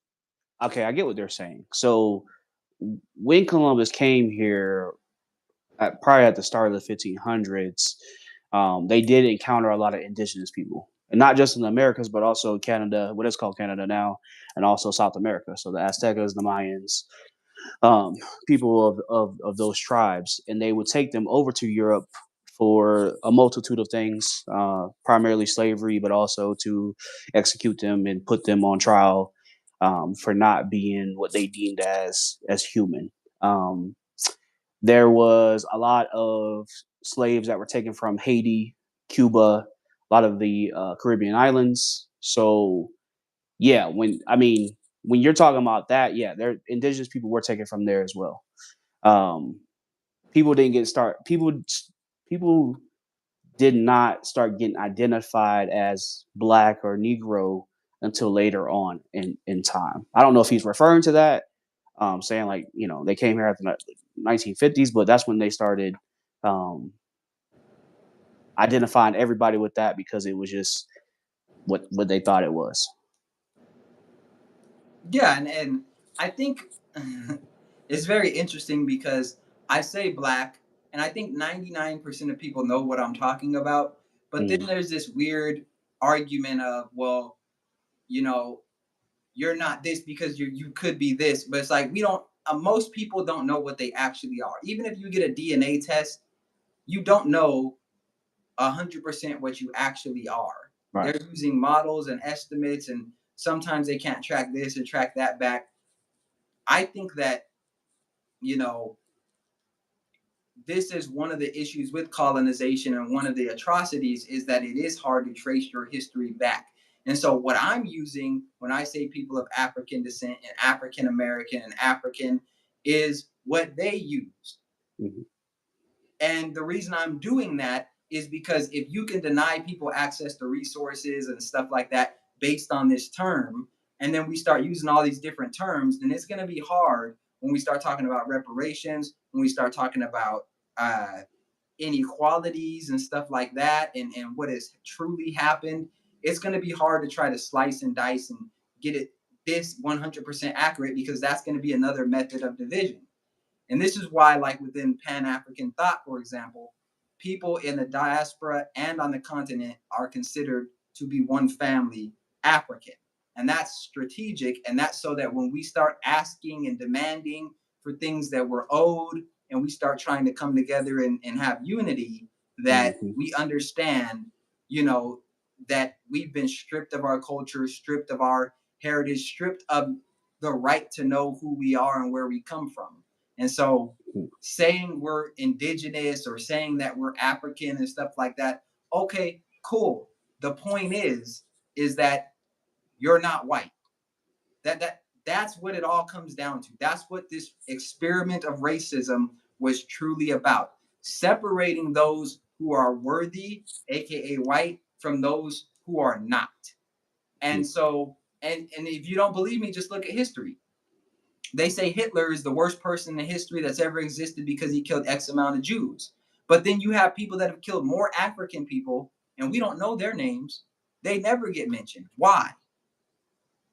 okay, I get what they're saying. So when Columbus came here, probably at the start of the 1500s, they did encounter a lot of indigenous people, and not just in the Americas, but also Canada, what is called Canada now, and also South America. So the Aztecas, the Mayans, um, people of those tribes, and they would take them over to Europe for a multitude of things, primarily slavery, but also to execute them and put them on trial for not being what they deemed as human. Um, there was a lot of slaves that were taken from Haiti, Cuba, a lot of the Caribbean islands. So yeah, when you're talking about that, yeah, there indigenous people were taken from there as well. Um, people didn't get start people did not start getting identified as black or negro until later on in time. I don't know if he's referring to that, saying like they came here after the 1950s, but that's when they started um, identifying everybody with that because it was just what they thought it was. Yeah, and I think It's very interesting because I say black, and I think 99% of people know what I'm talking about. But then Mm, there's this weird argument of, well, you know, you're not this because you could be this. But it's like we don't. Most people don't know what they actually are. Even if you get a DNA test, you don't know 100% what you actually are. right. They're using models and estimates, and sometimes they can't track this or track that back. I think that you know this is one of the issues with colonization, and one of the atrocities is that it is hard to trace your history back. And so what I'm using when I say people of African descent and African American and African is what they use. Mhm, And the reason I'm doing that is because if you can deny people access to resources and stuff like that based on this term, and then we start using all these different terms, then it's going to be hard when we start talking about reparations, when we start talking about uh, inequalities and stuff like that, and what has truly happened. It's going to be hard to try to slice and dice and get it this 100% accurate, because that's going to be another method of division. And this is why, like within Pan African thought, for example, people in the diaspora and on the continent are considered to be one family African. And that's strategic. And that's so that when we start asking and demanding for things that we're owed, and we start trying to come together and have unity, that mhm, we understand, you know, that we've been stripped of our culture, stripped of our heritage, stripped of the right to know who we are and where we come from. And so mhm, saying we're indigenous or saying that we're African and stuff like that, okay, cool. The point is that you're not white. That's what it all comes down to. That's what this experiment of racism was truly about. Separating those who are worthy, aka white, from those who are not. mhm, And so, and if you don't believe me, just look at history. They say Hitler is the worst person in history that's ever existed because he killed X amount of Jews. But then you have people that have killed more African people, and we don't know their names. They never get mentioned. Why?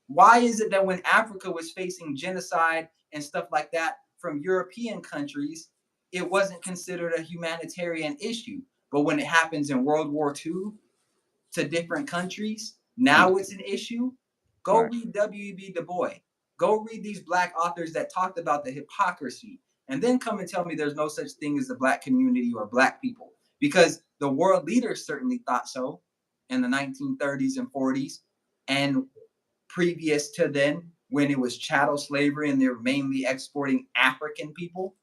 Why is it that when Africa was facing genocide and stuff like that from European countries, it wasn't considered a humanitarian issue? But when it happens in World War II, to different countries. Now mhm. it's an issue. Go Right. read W.E.B. Du Bois. Go read these black authors that talked about the hypocrisy. And then come and tell me there's no such thing as the black community or black people. Because the world leaders certainly thought so in the 1930s and 40s. And previous to then, when it was chattel slavery and they were mainly exporting African people,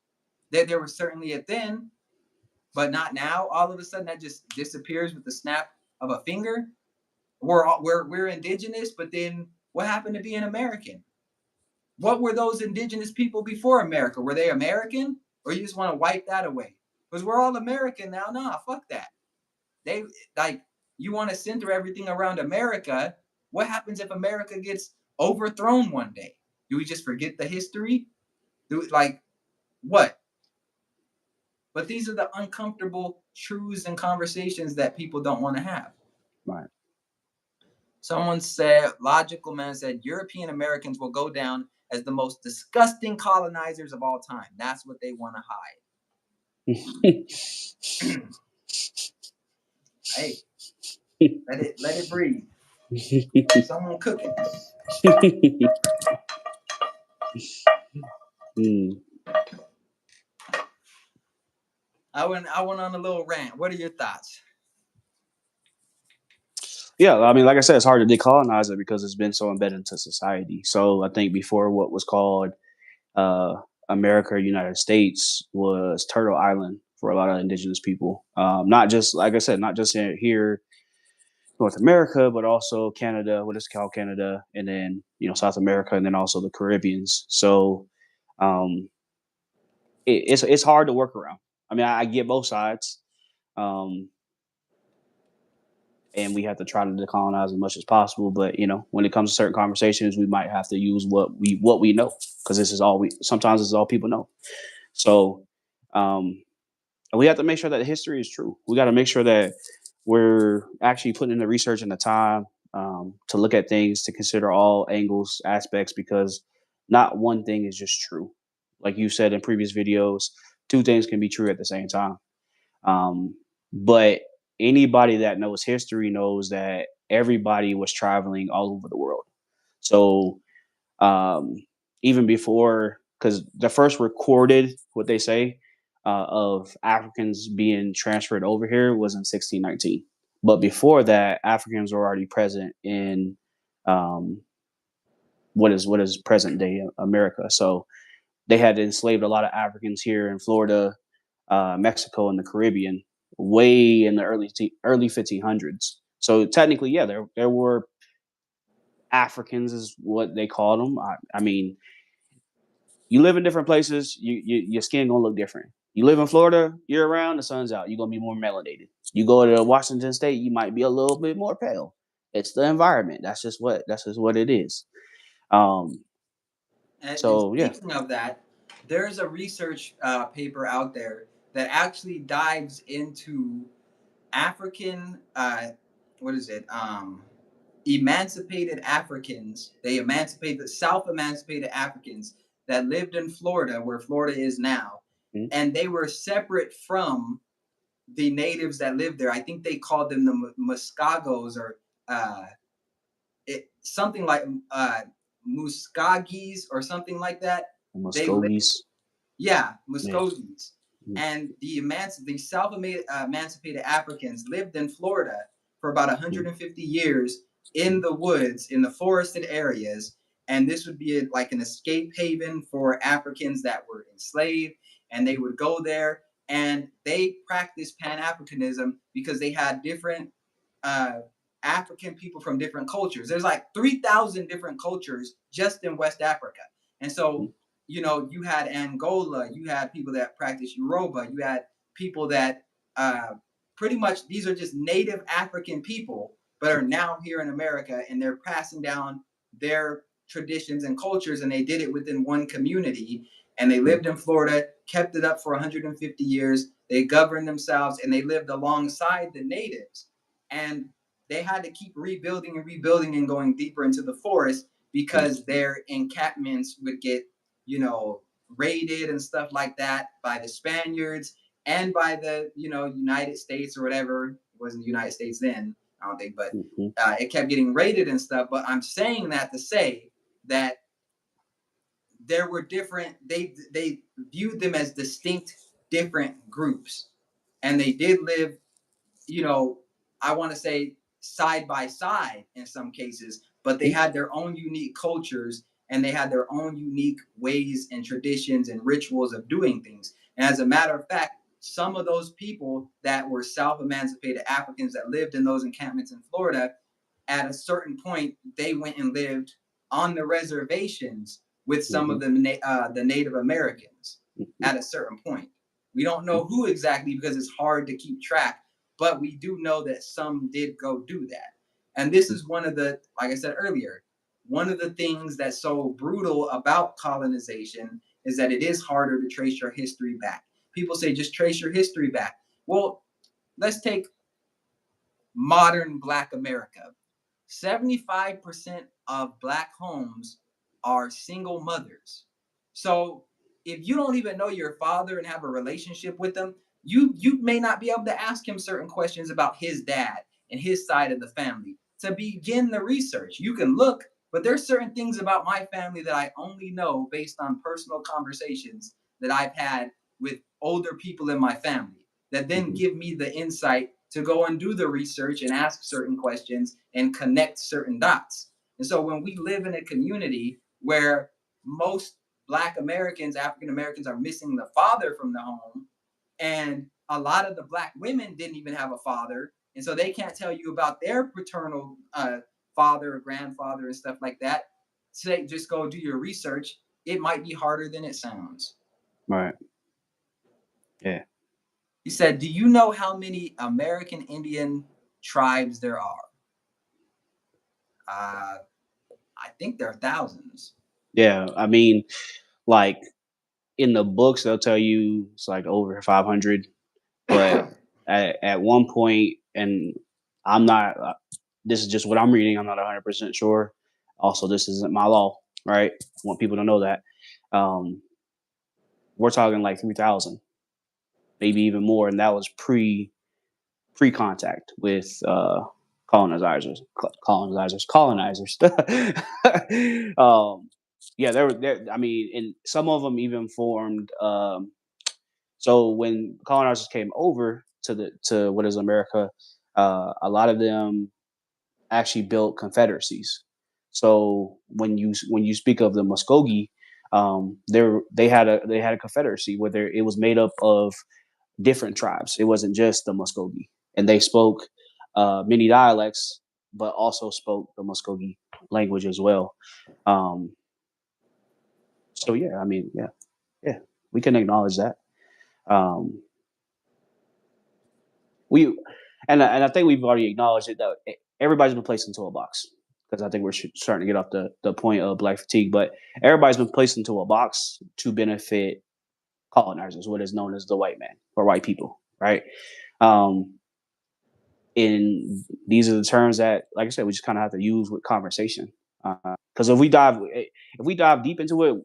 that there was certainly a then, but not now. All of a sudden, that just disappears with the snap of a finger. We're indigenous, but then what happened to being American? What were those indigenous people before America? Were they American, or you just want to wipe that away? Because we're all American now. Nah, fuck that. They like you want to center everything around America. What happens if America gets overthrown one day? Do we just forget the history? Do it like what? But these are the uncomfortable truths and conversations that people don't want to have. Right. Someone said, Logical Man said, European Americans will go down as the most disgusting colonizers of all time. That's what they want to hide. Hey, let it breathe. Someone cooking. Mm. I went on a little rant. What are your thoughts? Yeah, I mean, like I said, it's hard to decolonize it because it's been so embedded into society. So I think before what was called uh, America or United States was Turtle Island for a lot of indigenous people. Not just, like I said, not just here, North America, but also Canada, what is called Canada, and then, South America, and then also the Caribbeans. So um, it's hard to work around. I mean, I get both sides. Um, and we have to try to decolonize as much as possible. But when it comes to certain conversations, we might have to use what we know, because this is all we. Sometimes this is all people know. So um, we have to make sure that the history is true. We got to make sure that we're actually putting in the research and the time to look at things, to consider all angles, aspects, because not one thing is just true. like you said in previous videos, two things can be true at the same time. But anybody that knows history knows that everybody was traveling all over the world. So um, even before, because the first recorded, what they say, of Africans being transferred over here was in 1619. But before that, Africans were already present in um, what is present day America. So they had enslaved a lot of Africans here in Florida, Mexico, and the Caribbean, way in the early 1500s. So technically, yeah, there were Africans, is what they called them. I mean, you live in different places, your skin gonna look different. You live in Florida year round, the sun's out, you're gonna be more melanated. You go to Washington State, you might be a little bit more pale. It's the environment. That's just what it is. Um, And so yeah. speaking of that, there's a research paper out there that actually dives into African, what is it? Emancipated Africans. They emancipated, self-emancipated Africans that lived in Florida, where Florida is now, Mhm. and they were separate from the natives that lived there. I think they called them the Muskogos, or uh, something like uh, Muskogees or something like that. They lived, Muskogees. yeah, Yeah. Muskogees. Mhm. And the self-emancipated Africans lived in Florida for about Mhm. 150 years in Mhm. the woods, in the forested areas. And this would be like an escape haven for Africans that were enslaved. And they would go there and they practiced Pan Africanism because they had different uh, African people from different cultures. There's like 3,000 different cultures just in West Africa. And so, you had Angola, you had people that practice Yoruba, you had people that uh, pretty much these are just native African people, but are now here in America and they're passing down their traditions and cultures, and they did it within one community. And they Mhm. lived in Florida, kept it up for 150 years. They governed themselves and they lived alongside the natives. And they had to keep rebuilding and rebuilding and going deeper into the forest Mhm. because their encampments would get, you know, raided and stuff like that by the Spaniards and by the, United States or whatever. It wasn't the United States then, I don't think, but Mhm. it kept getting raided and stuff. But I'm saying that to say that there were different. They viewed them as distinct, different groups, and they did live, you know, I want to say side by side in some cases, but they Mhm. had their own unique cultures and they had their own unique ways and traditions and rituals of doing things. And as a matter of fact, some of those people that were self emancipated Africans that lived in those encampments in Florida, at a certain point, they went and lived on the reservations with some of Mhm. the Native Americans Mhm. at a certain point. We don't know who exactly because it's hard to keep track, but we do know that some did go do that. And this is one of the, like I said earlier, one of the things that's so brutal about colonization is that it is harder to trace your history back. People say just trace your history back. Well, let's take modern Black America. 75% of Black homes are single mothers. So if you don't even know your father and have a relationship with him, you may not be able to ask him certain questions about his dad and his side of the family. To begin the research, you can look, but there's certain things about my family that I only know based on personal conversations that I've had with older people in my family that then Mhm. give me the insight to go and do the research and ask certain questions and connect certain dots. And so when we live in a community where most Black Americans, African Americans are missing the father from the home, and a lot of the Black women didn't even have a father, and so they can't tell you about their paternal father or grandfather and stuff like that. Say, just go do your research. It might be harder than it sounds. Right. Yeah. He said, "Do you know how many American Indian tribes there are?" Uh, I think there are thousands. Yeah. I mean, like in the books, they'll tell you it's like over 500, but at one point, and I'm not. This is just what I'm reading. I'm not 100% sure. Also, this isn't my law, right? I want people to know that. Um, We're talking like 3,000, maybe even more, and that was pre contact with colonizers. um, yeah, there were there. I mean, and some of them even formed. So when colonizers came over to what is America, a lot of them actually built confederacies. So when you speak of the Muskogee, they had a confederacy where it was made up of different tribes. It wasn't just the Muskogee, and they spoke many dialects, but also spoke the Muskogee language as well. Um, so yeah, I mean, yeah, we can acknowledge that. Um, we and I think we've already acknowledged it that everybody's been placed into a box because I think we're starting to get off the point of black fatigue, but everybody's been placed into a box to benefit colonizers, what is known as the white man or white people, right? Um, and these are the terms that, like I said, we just kind of have to use with conversation. Because if we dive deep into it,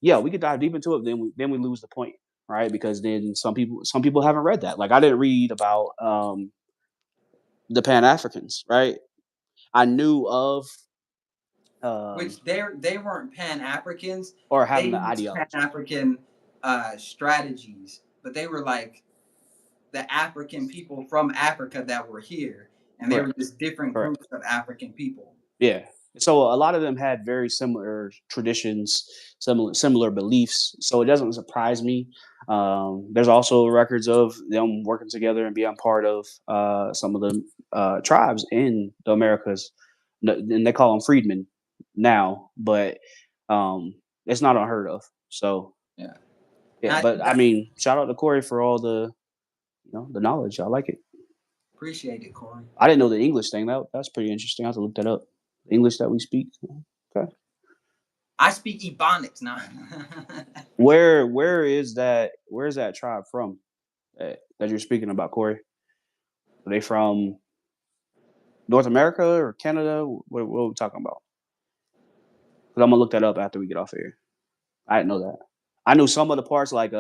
yeah, we could dive deep into it. Then we lose the point, right? Because then some people haven't read that. Like I didn't read about the Pan Africans, right? I knew of um, Which they weren't Pan Africans. or They having the used Pan ideology. African strategies, but they were like the African people from Africa that were here, and they were Correct. just different Correct. groups of African people. Yeah. So a lot of them had very similar traditions, similar beliefs. So it doesn't surprise me. There's also records of them working together and being part of some of the tribes in the Americas, and they call them freedmen now, but um, it's not unheard of. So Yeah, yeah, I but I mean, shout out to Corey for all the knowledge. I like it. appreciate it, Corey. I didn't know the English thing. That's pretty interesting. I have to look that up. The English that we speak. Okay. I speak Ebonics now. Where is that tribe from that you're speaking about, Corey? Are they from North America or Canada? What are we talking about? Because I'm gonna look that up after we get off here. I didn't know that. I knew some of the parts like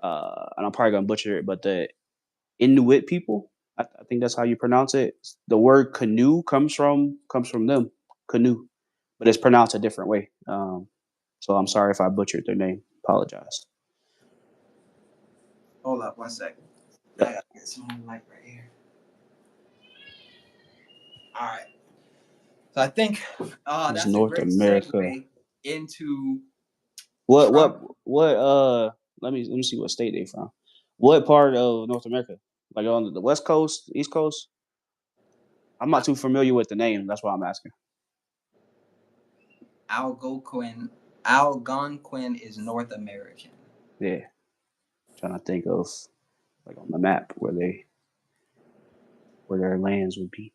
and I'm probably gonna butcher it, but the Inuit people. I think that's how you pronounce it. The word canoe comes from them, canoe, but it's pronounced a different way. So I'm sorry if I butchered their name. Apologize. Hold up one second. I Yeah, gotta get some more light right here. All right. So I think it's that's a North great America. segue into What Trump. what what? Let me see what state they from. What part of North America? Like on the West Coast, East Coast? I'm not too familiar with the name. That's why I'm asking. Algonquin. Algonquin is North American. Yeah, trying to think of like on the map where their lands would be.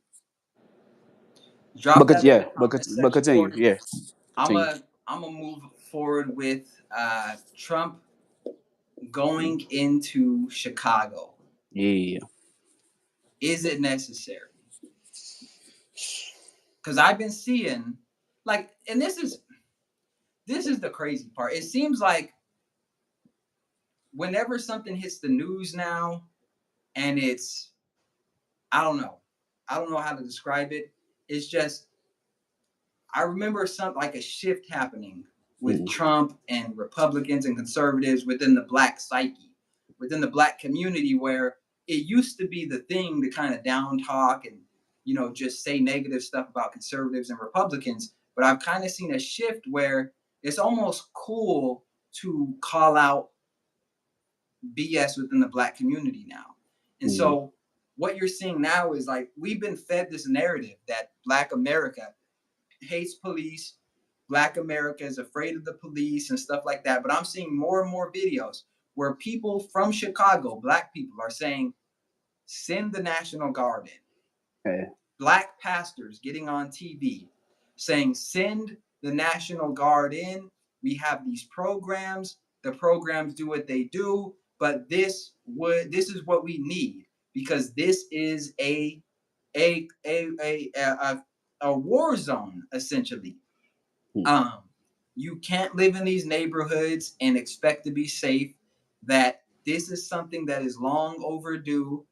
Drop that in the comment But section, continue. Corey. Yeah, I'm continue. a I'm gonna move forward with Trump going into Chicago. Yeah. Is it necessary? Because I've been seeing, like, and this is the crazy part. It seems like whenever something hits the news now, and it's I don't know, I don't know how to describe it. It's just I remember something like a shift happening with Mm-hmm. Trump and Republicans and conservatives within the black psyche, within the black community, where it used to be the thing to kind of down talk and just say negative stuff about conservatives and Republicans. But I've kind of seen a shift where it's almost cool to call out BS within the black community now. And Mm-hmm. so what you're seeing now is like we've been fed this narrative that black America hates police, black America is afraid of the police and stuff like that. But I'm seeing more and more videos where people from Chicago, black people, are saying, send the National Guard in. Yeah. Black pastors getting on TV saying, send the National Guard in. We have these programs. The programs do what they do, but this is what we need because this is a war zone essentially. Mm-hmm. Um, you can't live in these neighborhoods and expect to be safe. That this is something that is long overdue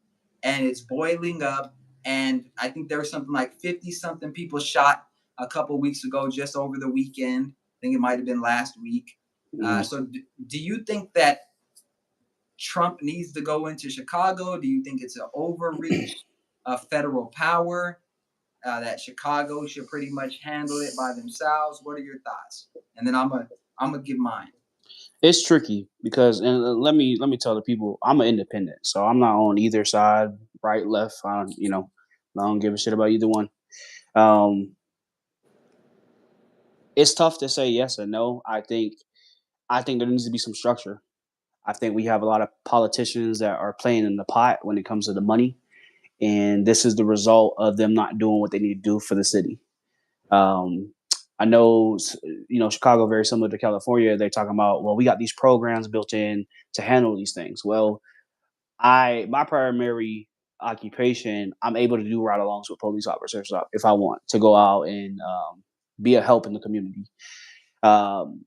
and it's boiling up. And I think there was something like 50 something people shot a couple weeks ago, just over the weekend. I think it might have been last week. Mm. Do you think that Trump needs to go into Chicago? Do you think it's an overreach of federal power? That Chicago should pretty much handle it by themselves. What are your thoughts? And then I'm gonna give mine. It's tricky because, and let me tell the people, I'm an independent, so I'm not on either side, right, left. I don't give a shit about either one. Um, it's tough to say yes or no. I think there needs to be some structure. I think we have a lot of politicians that are playing in the pot when it comes to the money, and this is the result of them not doing what they need to do for the city. Um, I know, Chicago very similar to California. They're talking about, well, we got these programs built in to handle these things. Well, my primary occupation, I'm able to do ride-alongs with police officers if I want to go out and be a help in the community. Um,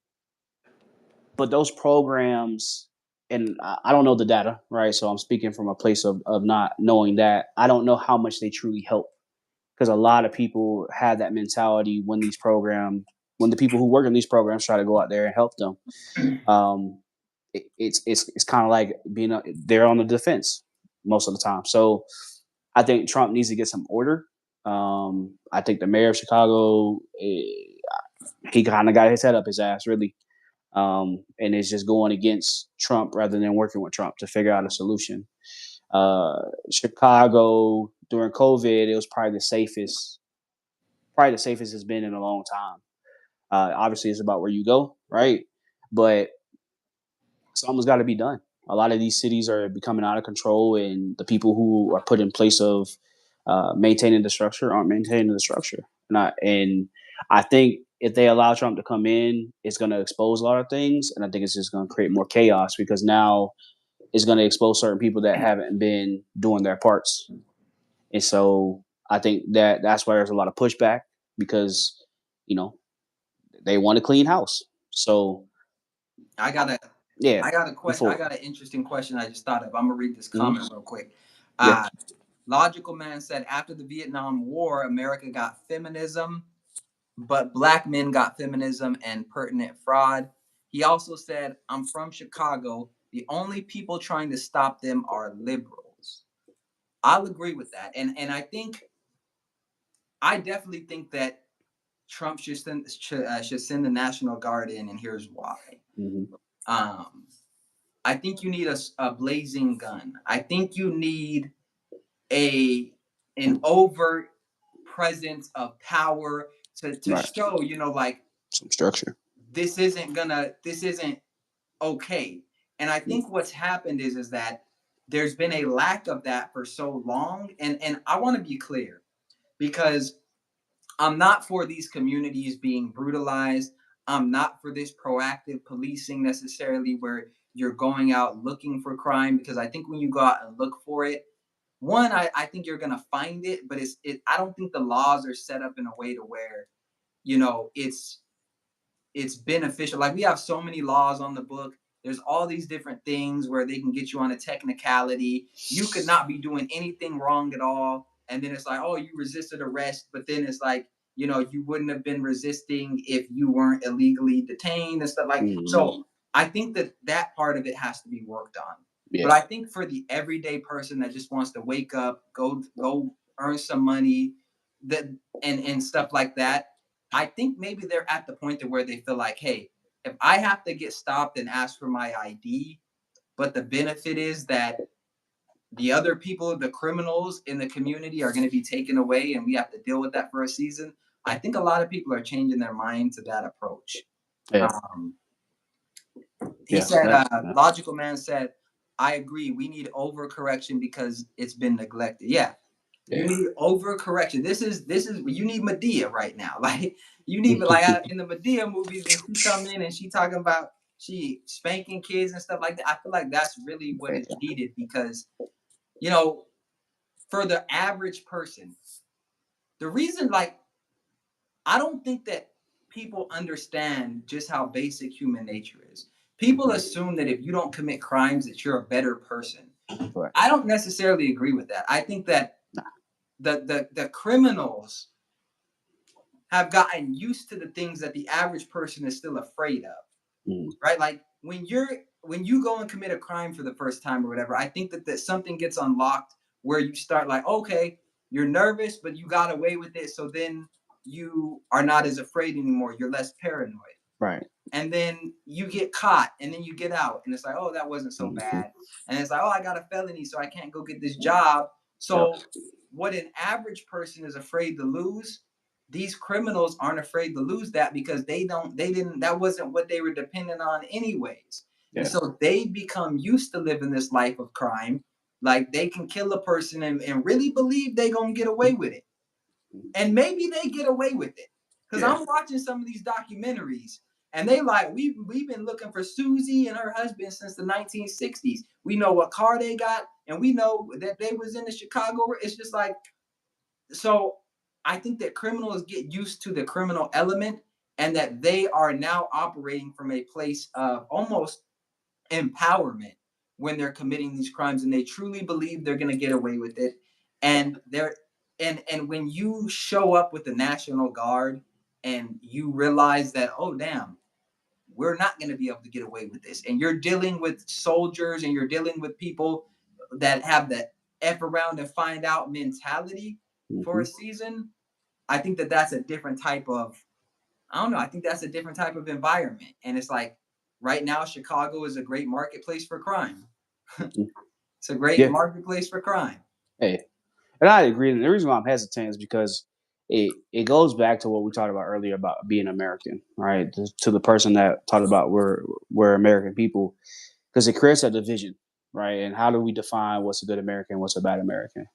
but those programs, and I don't know the data, right? So I'm speaking from a place of not knowing that. I don't know how much they truly help because a lot of people have that mentality when the people who work in these programs try to go out there and help them. Um, it's kind of like they're on the defense most of the time. So I think Trump needs to get some order. I think the mayor of Chicago, he kind of got his head up his ass, really, and is just going against Trump rather than working with Trump to figure out a solution. Uh, Chicago during COVID, it was probably the safest it's been in a long time. Obviously, it's about where you go, right? But something's got to be done. A lot of these cities are becoming out of control, and the people who are put in place of maintaining the structure aren't maintaining the structure. And I think if they allow Trump to come in, it's going to expose a lot of things, and I think it's just going to create more chaos because now it's going to expose certain people that haven't been doing their parts. And so I think that's why there's a lot of pushback because you know they want a clean house. So I got a yeah, I got a question. I before got an interesting question I just thought of. I'm gonna read this mm-hmm. comment real quick. Yeah, Uh, Logical Man said after the Vietnam War, America got feminism, but black men got feminism and pertinent fraud. He also said, I'm from Chicago. The only people trying to stop them are liberals. I'll agree with that. And I definitely think that Trump should send the National Guard in, and here's why. mm-hmm. Um, I think you need a blazing gun. I think you need a an overt presence of power to Right, show, like some structure. this isn't okay. And I think what's happened is that there's been a lack of that for so long. And I want to be clear because I'm not for these communities being brutalized. I'm not for this proactive policing necessarily where you're going out looking for crime, because I think when you go out and look for it, one, I think you're gonna find it, but I don't think the laws are set up in a way to where, it's beneficial. Like we have so many laws on the book. There's all these different things where they can get you on a technicality. You could not be doing anything wrong at all. And then it's like, oh, you resisted arrest. But then it's like, you wouldn't have been resisting if you weren't illegally detained and stuff like. Mm-hmm. So I think that part of it has to be worked on. Yeah, But I think for the everyday person that just wants to wake up, go earn some money, that and stuff like that, I think maybe they're at the point to where they feel like, hey, if I have to get stopped and ask for my ID, but the benefit is that the other people, the criminals in the community, are going to be taken away and we have to deal with that for a season. I think a lot of people are changing their mind to that approach. yeah, Um, he yeah. said, That's yeah, Logical Man said, I agree. We need overcorrection because it's been neglected. Yeah, you yeah. need overcorrection. This is you need Medea right now. Like you need like in the Medea movies when she come in and she talking about she spanking kids and stuff like that. I feel like that's really what is needed because you know for the average person, the reason like I don't think that people understand just how basic human nature is. People Mhm. assume that if you don't commit crimes that you're a better person. Correct. I don't necessarily agree with that. I think that Nah. the criminals have gotten used to the things that the average person is still afraid of, Mhm. right? Like when you go and commit a crime for the first time or whatever, I think that something gets unlocked where you start like, okay, you're nervous, but you got away with it, so then you are not as afraid anymore. You're less paranoid. Right. And then you get caught and then you get out and it's like, oh, that wasn't so Mhm. bad. And it's like, oh, I got a felony, so I can't go get this job. Yep. So what an average person is afraid to lose, these criminals aren't afraid to lose that because they didn't, that wasn't what they were dependent on anyways. And Yeah. so they become used to living this life of crime. Like they can kill a person and really believe they gonna get away with it, and maybe they get away with it. Because Yeah. I'm watching some of these documentaries, and they like we've been looking for Susie and her husband since the 1960s. We know what car they got, and we know that they was in the Chicago. It's just like, so. I think that criminals get used to the criminal element, and that they are now operating from a place of almost empowerment when they're committing these crimes, and they truly believe they're going to get away with it. And they're and when you show up with the National Guard and you realize that, oh damn, we're not going to be able to get away with this, and you're dealing with soldiers and you're dealing with people that have the f around and find out mentality for a Mhm. season, I think that that's a different type of, I don't know. I think that's a different type of environment. And it's like right now, Chicago is a great marketplace for crime. Mhm. It's a great Yeah. marketplace for crime. Hey, and I agree. And the reason why I'm hesitant is because it goes back to what we talked about earlier about being American, right? To the person that talked about we're American people, because it creates a division, right? And how do we define what's a good American, what's a bad American?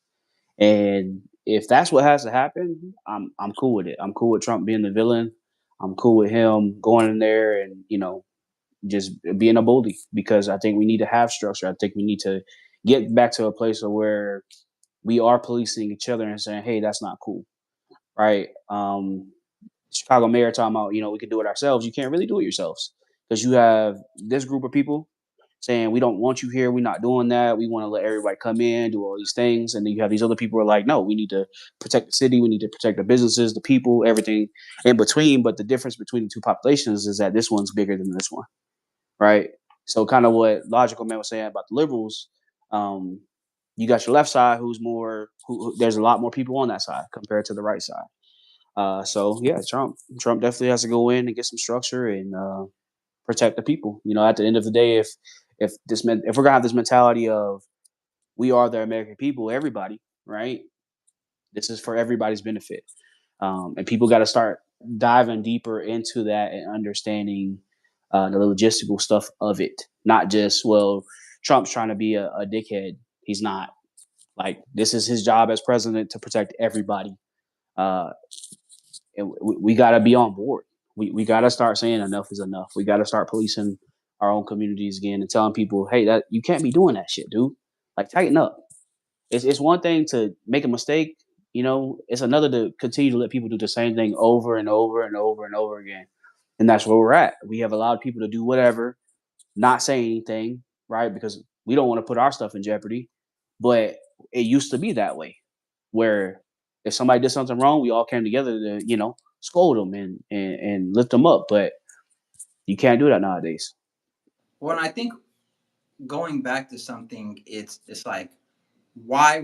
And if that's what has to happen, I'm cool with it. I'm cool with Trump being the villain. I'm cool with him going in there and just being a bully, because I think we need to have structure. I think we need to get back to a place of where we are policing each other and saying, "Hey, that's not cool," right? Chicago mayor talking about, we can do it ourselves. You can't really do it yourselves, because you have this group of people saying, "We don't want you here. We're not doing that. We want to let everybody come in, do all these things," and then you have these other people who are like, "No, we need to protect the city. We need to protect the businesses, the people, everything in between." But the difference between the two populations is that this one's bigger than this one, right? So kind of what Logical Man was saying about the liberals, um, you got your left side who's more there's a lot more people on that side compared to the right side. So yeah, Trump definitely has to go in and get some structure and protect the people. At the end of the day, if we're gonna have this mentality of we are the American people, everybody, right? This is for everybody's benefit, and people got to start diving deeper into that and understanding the logistical stuff of it. Not just, well, Trump's trying to be a dickhead. He's not. Like, this is his job as president to protect everybody. Uh, and we got to be on board. We got to start saying enough is enough. We got to start policing our own communities again and telling people, hey, that you can't be doing that shit, dude. Like, tighten up. It's one thing to make a mistake, it's another to continue to let people do the same thing over and over and over and over again. And that's where we're at. We have allowed people to do whatever, not say anything, right? Because we don't want to put our stuff in jeopardy. But it used to be that way, where if somebody did something wrong, we all came together to, scold them and lift them up. But you can't do that nowadays. Well, I think going back to something, it's like, why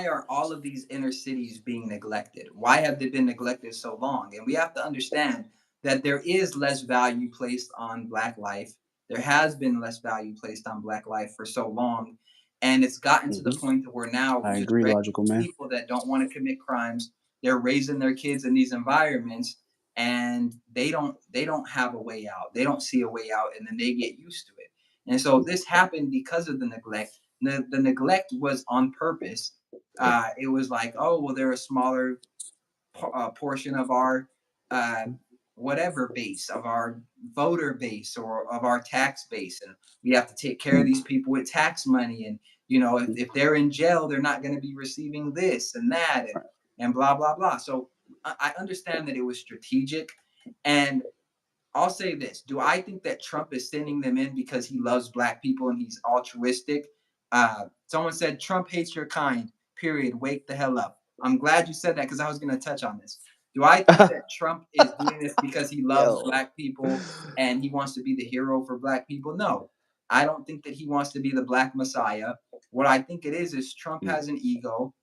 are all of these inner cities being neglected? Why have they been neglected so long? And we have to understand that there is less value placed on black life. There has been less value placed on black life for so long, and it's gotten to the Hmm. point where now I just agree, regular Logical Man. people that don't want to commit crimes, they're raising their kids in these environments, and they don't have a way out. They don't see a way out, and then they get used to it. And so this happened because of the neglect. The neglect was on purpose. It was like, oh, well, they're a smaller portion of our uh, whatever base, of our voter base, or of our tax base, and we have to take care of these people with tax money. And if they're in jail, they're not going to be receiving this and that, and blah blah blah. So I understand that it was strategic, And I'll say this: do I think that Trump is sending them in because he loves black people and he's altruistic? Someone said Trump hates your kind. Period. Wake the hell up. I'm glad you said that because I was going to touch on this. Do I think that Trump is doing this because he loves Yo. black people and he wants to be the hero for black people? No, I don't think that he wants to be the black messiah. What I think it is Trump Mm, has an ego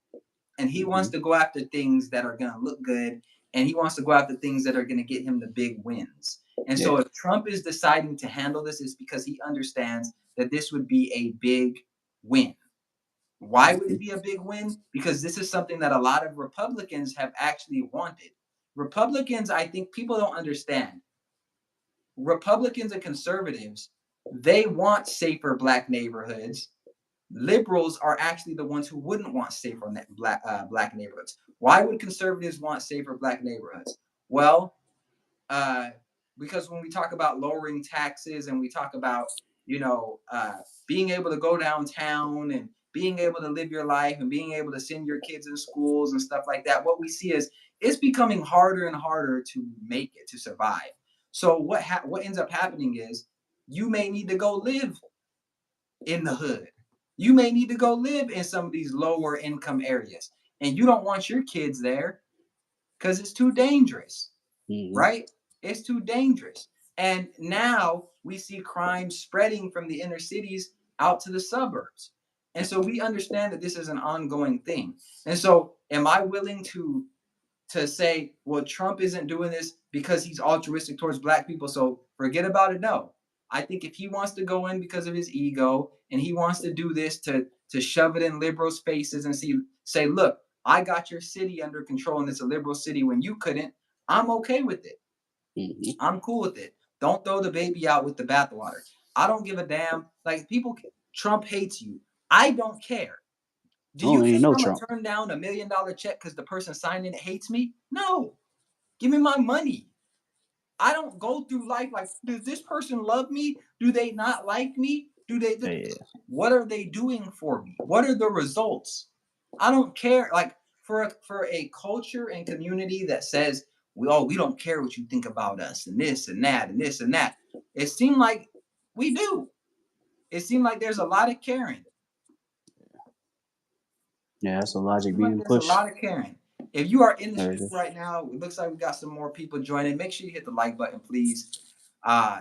and he wants mhm. to go after things that are going to look good and he wants to go after things that are going to get him the big wins. And Yeah. so if Trump is deciding to handle this, it's because he understands that this would be a big win. Why would it Mhm. be a big win? Because this is something that a lot of Republicans have actually wanted. Republicans, I think people don't understand. Republicans and conservatives, they want safer black neighborhoods. Liberals are actually the ones who wouldn't want safer black neighborhoods. Why would conservatives want safer black neighborhoods? Well, uh, because when we talk about lowering taxes and we talk about you know being able to go downtown and being able to live your life and being able to send your kids in schools and stuff like that, what we see is it's becoming harder and harder to make it to survive. So what ends up happening is you may need to go live in the hood. You may need to go live in some of these lower income areas, and you don't want your kids there because it's too dangerous, Mhm. right? It's too dangerous. And now we see crime spreading from the inner cities out to the suburbs. And so we understand that this is an ongoing thing. And so, am I willing to say, well, Trump isn't doing this because he's altruistic towards black people, so forget about it? No. I think if he wants to go in because of his ego and he wants to do this to shove it in liberals' faces and say, look, I got your city under control and it's a liberal city when you couldn't, I'm okay with it. Mhm. I'm cool with it. Don't throw the baby out with the bathwater. I don't give a damn. Like people, Trump hates you. I don't care. I Do you don't even think know I'm gonna Trump. turn down $1 million check because the person signing it hates me? No. Give me my money. I don't go through life like, does this person love me? Do they not like me? Do they? Yeah. What are they doing for me? What are the results? I don't care. Like for a culture and community that says we don't care what you think about us and this and that and this and that. It seemed like we do. It seemed like there's a lot of caring. Yeah, that's the logic Seems like being there's a pushed. lot of caring. If you are in the There street it is. right now, it looks like we got some more people joining. Make sure you hit the like button, please.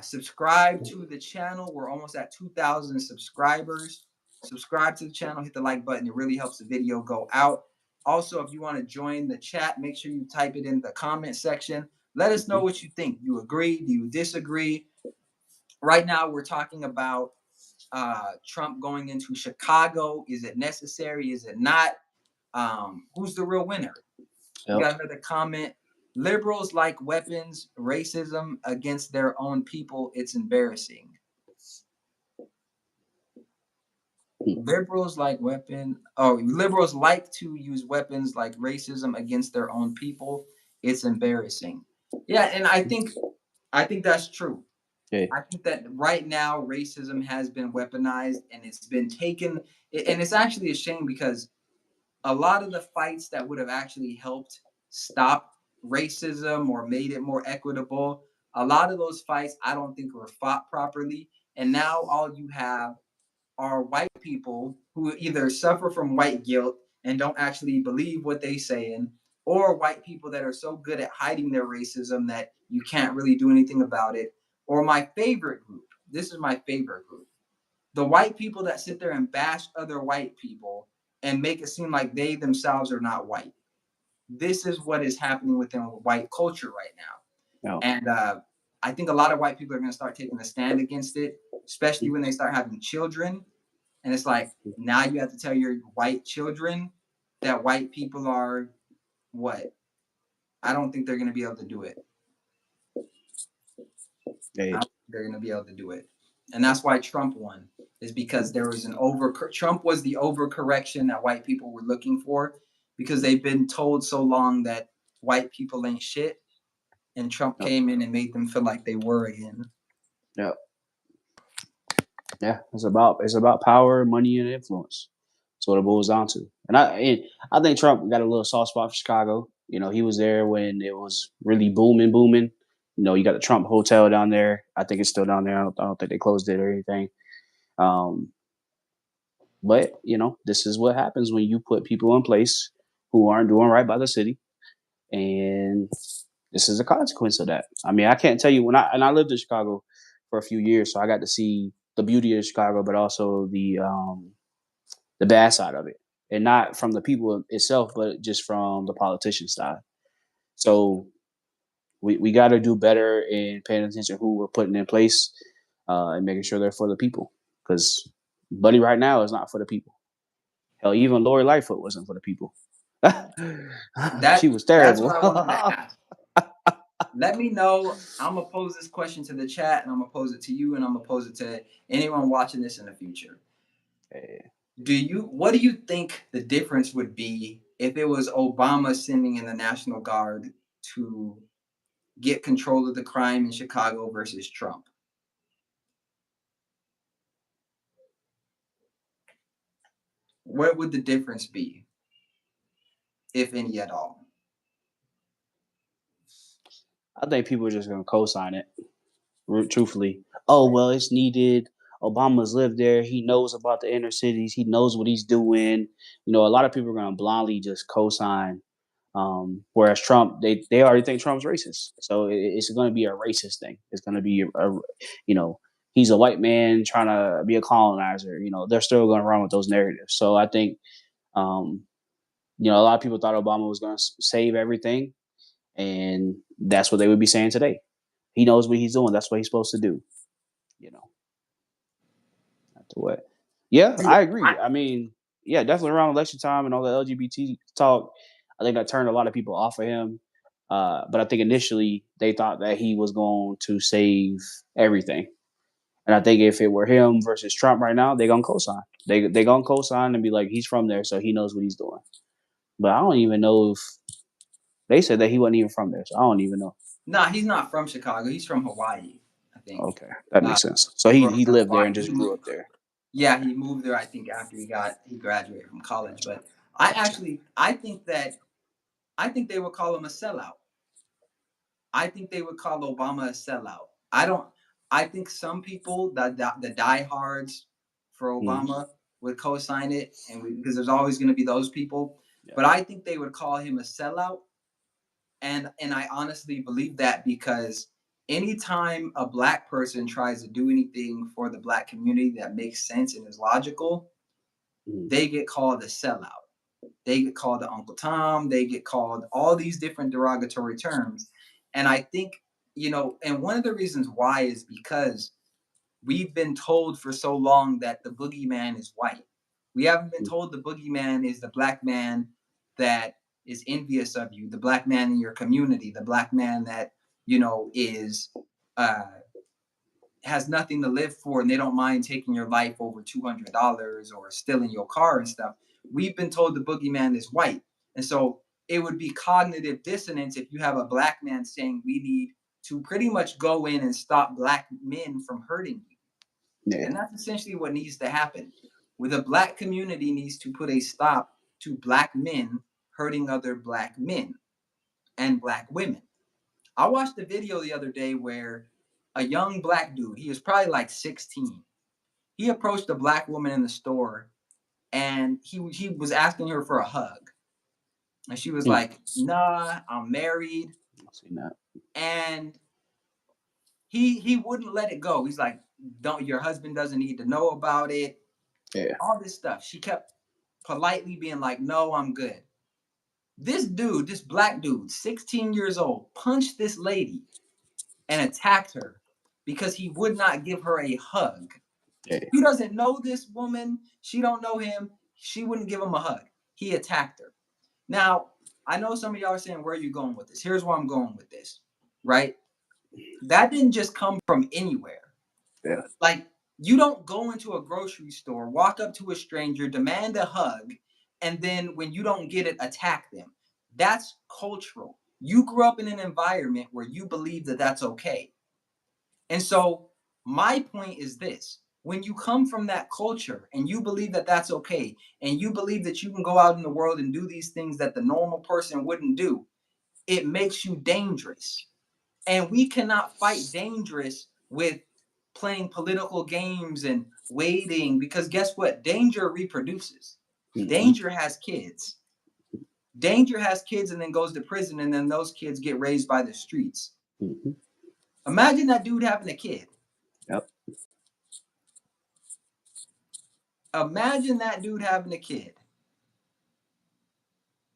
Subscribe to the channel. We're almost at 2,000 subscribers. Subscribe to the channel, hit the like button. It really helps the video go out. Also, if you want to join the chat, make sure you type it in the comment section. Let us know Mhm. what you think. Do you agree? Do you disagree? Right now, we're talking about Trump going into Chicago. Is it necessary? Is it not? Who's the real winner? We Yep. got another comment. Liberals like weapons, racism against their own people. It's embarrassing. Mm. Liberals like weapon. Oh, liberals like to use weapons like racism against their own people. It's embarrassing. Yeah, and I think that's true. Yeah. I think that right now racism has been weaponized and it's been taken, and it's actually a shame because a lot of the fights that would have actually helped stop racism or made it more equitable, a lot of those fights I don't think were fought properly. And now all you have are white people who either suffer from white guilt and don't actually believe what they saying, or white people that are so good at hiding their racism that you can't really do anything about it. Or my favorite group, this is my favorite group, the white people that sit there and bash other white people and make it seem like they themselves are not white. This is what is happening within white culture right now. No. And I think a lot of white people are going to start taking a stand against it, especially when they start having children. And it's like, now you have to tell your white children that white people are what? I don't think they're going to be able to do it. I Hey. don't think they're going to be able to do it. And that's why Trump won, is because there was Trump was the overcorrection that white people were looking for because they've been told so long that white people ain't shit. And Trump Yep. came in and made them feel like they were again. Yep. Yeah. It's about power, money, and influence. That's what it boils down to. And I think Trump got a little soft spot for Chicago. You know, he was there when it was really booming, booming. You got the Trump Hotel down there. I think it's still down there. I don't think they closed it or anything. Um, but this is what happens when you put people in place who aren't doing right by the city, and this is a consequence of that. I mean, I can't tell you I lived in Chicago for a few years, so I got to see the beauty of Chicago, but also the bad side of it, and not from the people itself, but just from the politician side. So we got to do better in paying attention who we're putting in place, and making sure they're for the people. Because Buddy right now is not for the people. Hell, even Lori Lightfoot wasn't for the people. She was That's what terrible. I wanted to ask. Let me know. I'm gonna pose this question to the chat, and I'm gonna pose it to you, and I'm gonna pose it to anyone watching this in the future. What do you think the difference would be if it was Obama sending in the National Guard to get control of the crime in Chicago versus Trump? What would the difference be, if any at all? I think people are just gonna co-sign it. Truthfully, oh well, it's needed. Obama's lived there. He knows about the inner cities. He knows what he's doing. A lot of people are gonna blindly just co-sign. Whereas Trump, they already think Trump's racist, so it's going to be a racist thing. It's going to be you know, he's a white man trying to be a colonizer. They're still going to run with those narratives. So I think, um, a lot of people thought Obama was going to save everything, and that's what they would be saying today. He knows what he's doing. That's what he's supposed to do. You know, not to what. Yeah, Yeah, I agree. I mean, yeah, definitely around election time and all the LGBT talk, I think that turned a lot of people off of him. But I think initially they thought that he was going to save everything. And I think if it were him versus Trump right now, they're gonna co-sign. They gonna co-sign and be like, he's from there, so he knows what he's doing. But I don't even know if they said that he wasn't even from there, so I don't even know. nah, he's not from Chicago. He's from Hawaii, I think. Okay, that Uh, makes sense. So he he grew up he in lived there Hawaii. and just grew up there. Yeah, he moved there. I think after he graduated from college. But Gotcha. I think they would call him a sellout. I think they would call Obama a sellout. I don't. I think some people, the diehards for Mm, Obama, would co-sign it, because there's always going to be those people. yeah. But I think they would call him a sellout, and I honestly believe that because anytime a black person tries to do anything for the black community that makes sense and is logical, Mm, they get called a sellout. They get called the Uncle Tom. They get called all these different derogatory terms. And I think, and one of the reasons why is because we've been told for so long that the boogeyman is white. We haven't been mm, told the boogeyman is the black man that is envious of you, the black man in your community, the black man that, is uh, has nothing to live for, and they don't mind taking your life over $200 or stealing your car and stuff. We've been told the boogeyman is white. And so it would be cognitive dissonance if you have a black man saying we need to pretty much go in and stop black men from hurting you. yeah. And that's essentially what needs to happen. Where the black community needs to put a stop to black men hurting other black men and black women. I watched a video the other day where a young black dude, he was probably like 16, he approached a black woman in the store, and he was asking her for a hug. And she was Mm, like, "Nah, I'm married." I've seen that. And he wouldn't let it go. He's like, "Don't your husband doesn't need to know about it." Yeah. All this stuff. She kept politely being like, "No, I'm good." This dude, this black dude, 16 years old, punched this lady and attacked her because he would not give her a hug. Yeah. He doesn't know this woman. She don't know him. She wouldn't give him a hug. He attacked her. Now, I know some of y'all are saying, where are you going with this? Here's where I'm going with this, right? That didn't just come from anywhere. Yeah. Like, you don't go into a grocery store, walk up to a stranger, demand a hug, and then when you don't get it, attack them. That's cultural. You grew up in an environment where you believe that that's okay. And so, my point is this: when you come from that culture and you believe that that's okay, and you believe that you can go out in the world and do these things that the normal person wouldn't do, it makes you dangerous. And we cannot fight dangerous with playing political games and waiting, because guess what? Danger reproduces. Mm-hmm. Danger has kids. Danger has kids and then goes to prison, and then those kids get raised by the streets. Mm-hmm. Imagine that dude having a kid. Yep. Imagine that dude having a kid.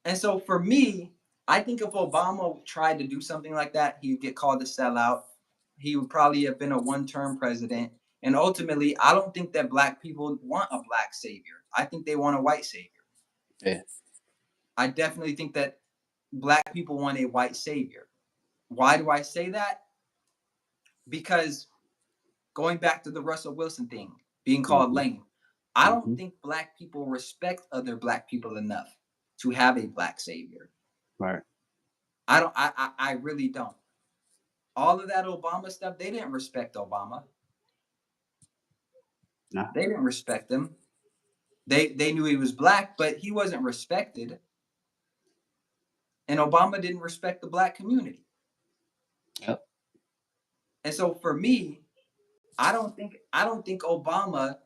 And so for me, I think if Obama tried to do something like that, he would get called a sellout. He would probably have been a one-term president. And ultimately, I don't think that black people want a black savior. I think they want a white savior. Yeah. I definitely think that black people want a white savior. Why do I say that? Because going back to the Russell Wilson thing, being called Mm-hmm. lame, I don't Mm-hmm. think black people respect other black people enough to have a black savior. Right. I don't. I really don't. All of that Obama stuff, they didn't respect Obama. Nah. They didn't respect him. They knew he was black, but he wasn't respected. And Obama didn't respect the black community. Yep. And so for me, I don't think Obama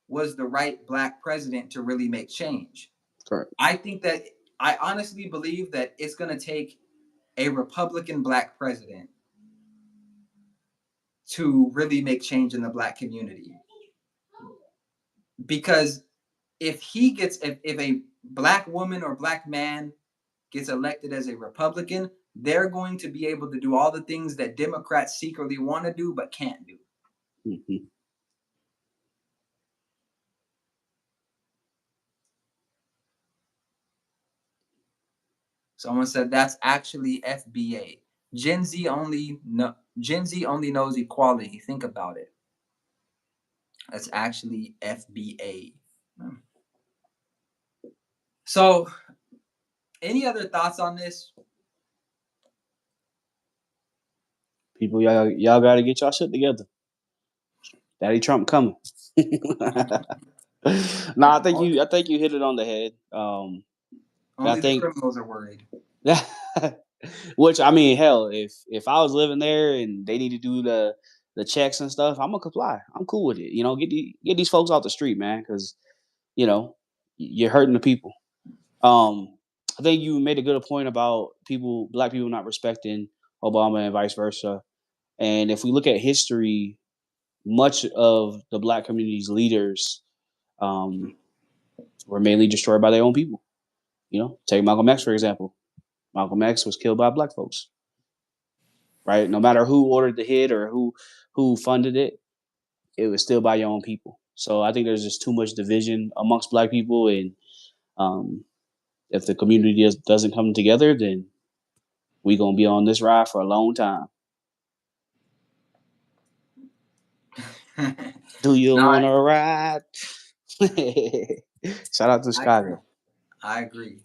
was the right black president to really make change. Correct. I think that I honestly believe that it's going to take a Republican black president to really make change in the black community. Because if a black woman or black man gets elected as a Republican, they're going to be able to do all the things that Democrats secretly want to do but can't do. Mm-hmm. Someone said that's actually FBA. Gen Z only knows equality. Think about it. That's actually FBA. So, any other thoughts on this? People, y'all got to get y'all shit together. Daddy Trump coming. No, I think you hit it on the head. I Only the think, criminals are worried. which I mean, hell, if I was living there and they need to do the checks and stuff, I'm gonna comply. I'm cool with it. You know, get these folks off the street, man, because you know you're hurting the people. I think you made a good point about black people not respecting Obama and vice versa. And if we look at history, much of the black community's leaders um, were mainly destroyed by their own people. You know, take Malcolm X for example. Malcolm X was killed by black folks, right? No matter who ordered the hit or who funded it, it was still by your own people. So I think there's just too much division amongst black people, and um, if the community doesn't come together, then we gonna be on this ride for a long time. Do you No, want to ride? Shout out to I agree. Chicago. I agree.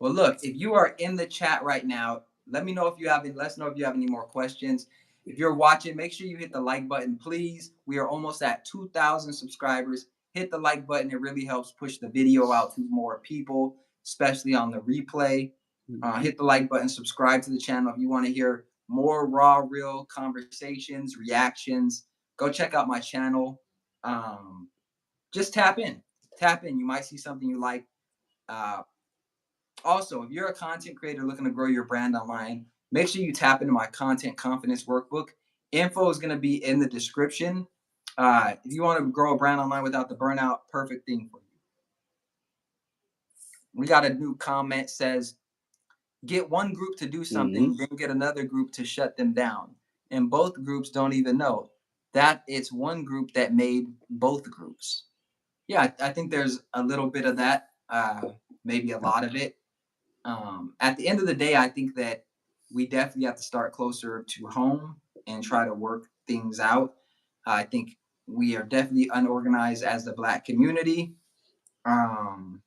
Well, look, if you are in the chat right now, let me know if you have any, let's know if you have any more questions. If you're watching, make sure you hit the like button, please. We are almost at 2,000 subscribers. Hit the like button. It really helps push the video out to more people, especially on the replay. Hit the like button, subscribe to the channel if you want to hear more raw, real conversations, reactions. Go check out my channel. Um, just tap in. Tap in. You might see something you like. Uh, Also, if you're a content creator looking to grow your brand online, make sure you tap into my content confidence workbook. Info is going to be in the description. If you want to grow a brand online without the burnout, perfect thing for you. We got a new comment says, get one group to do Mm-hmm. something, then get another group to shut them down. And both groups don't even know that it's one group that made both groups. Yeah, I think there's a little bit of that, maybe a lot of it. At the end of the day, I think that we definitely have to start closer to home and try to work things out. I think we are definitely unorganized as the Black community. And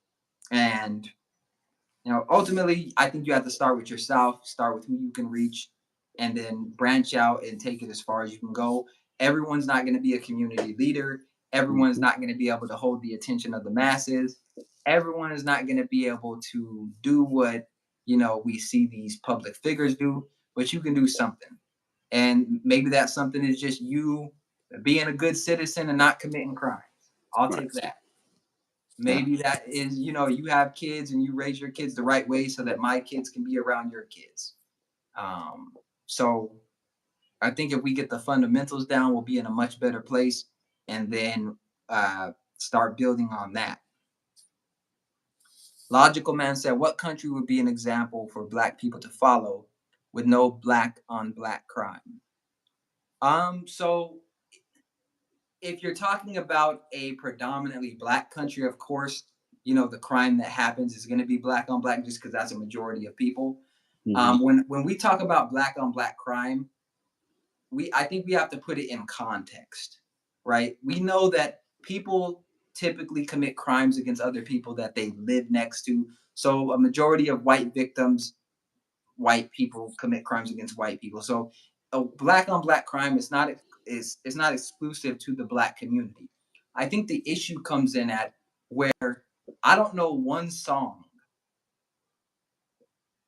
ultimately, I think you have to start with yourself, start with who you can reach, and then branch out and take it as far as you can go. Everyone's not going to be a community leader. Everyone's Mm-hmm. not going to be able to hold the attention of the masses. Everyone is not going to be able to do what we see these public figures do, but you can do something. And maybe that something is just you being a good citizen and not committing crimes. I'll Right. take that. Yeah. Maybe that is, you have kids and you raise your kids the right way so that my kids can be around your kids. So I think if we get the fundamentals down, we'll be in a much better place, and then start building on that. Logical Man said, "What country would be an example for Black people to follow with no black on black crime?" So if you're talking about a predominantly Black country, of course, the crime that happens is going to be black on black, just because that's a majority of people. Hmm. When we talk about black on black crime, I think we have to put it in context, right? We know that people typically commit crimes against other people that they live next to. So a majority of white victims, white people commit crimes against white people. So a black on black crime is not exclusive to the Black community. I think the issue comes in at where I don't know one song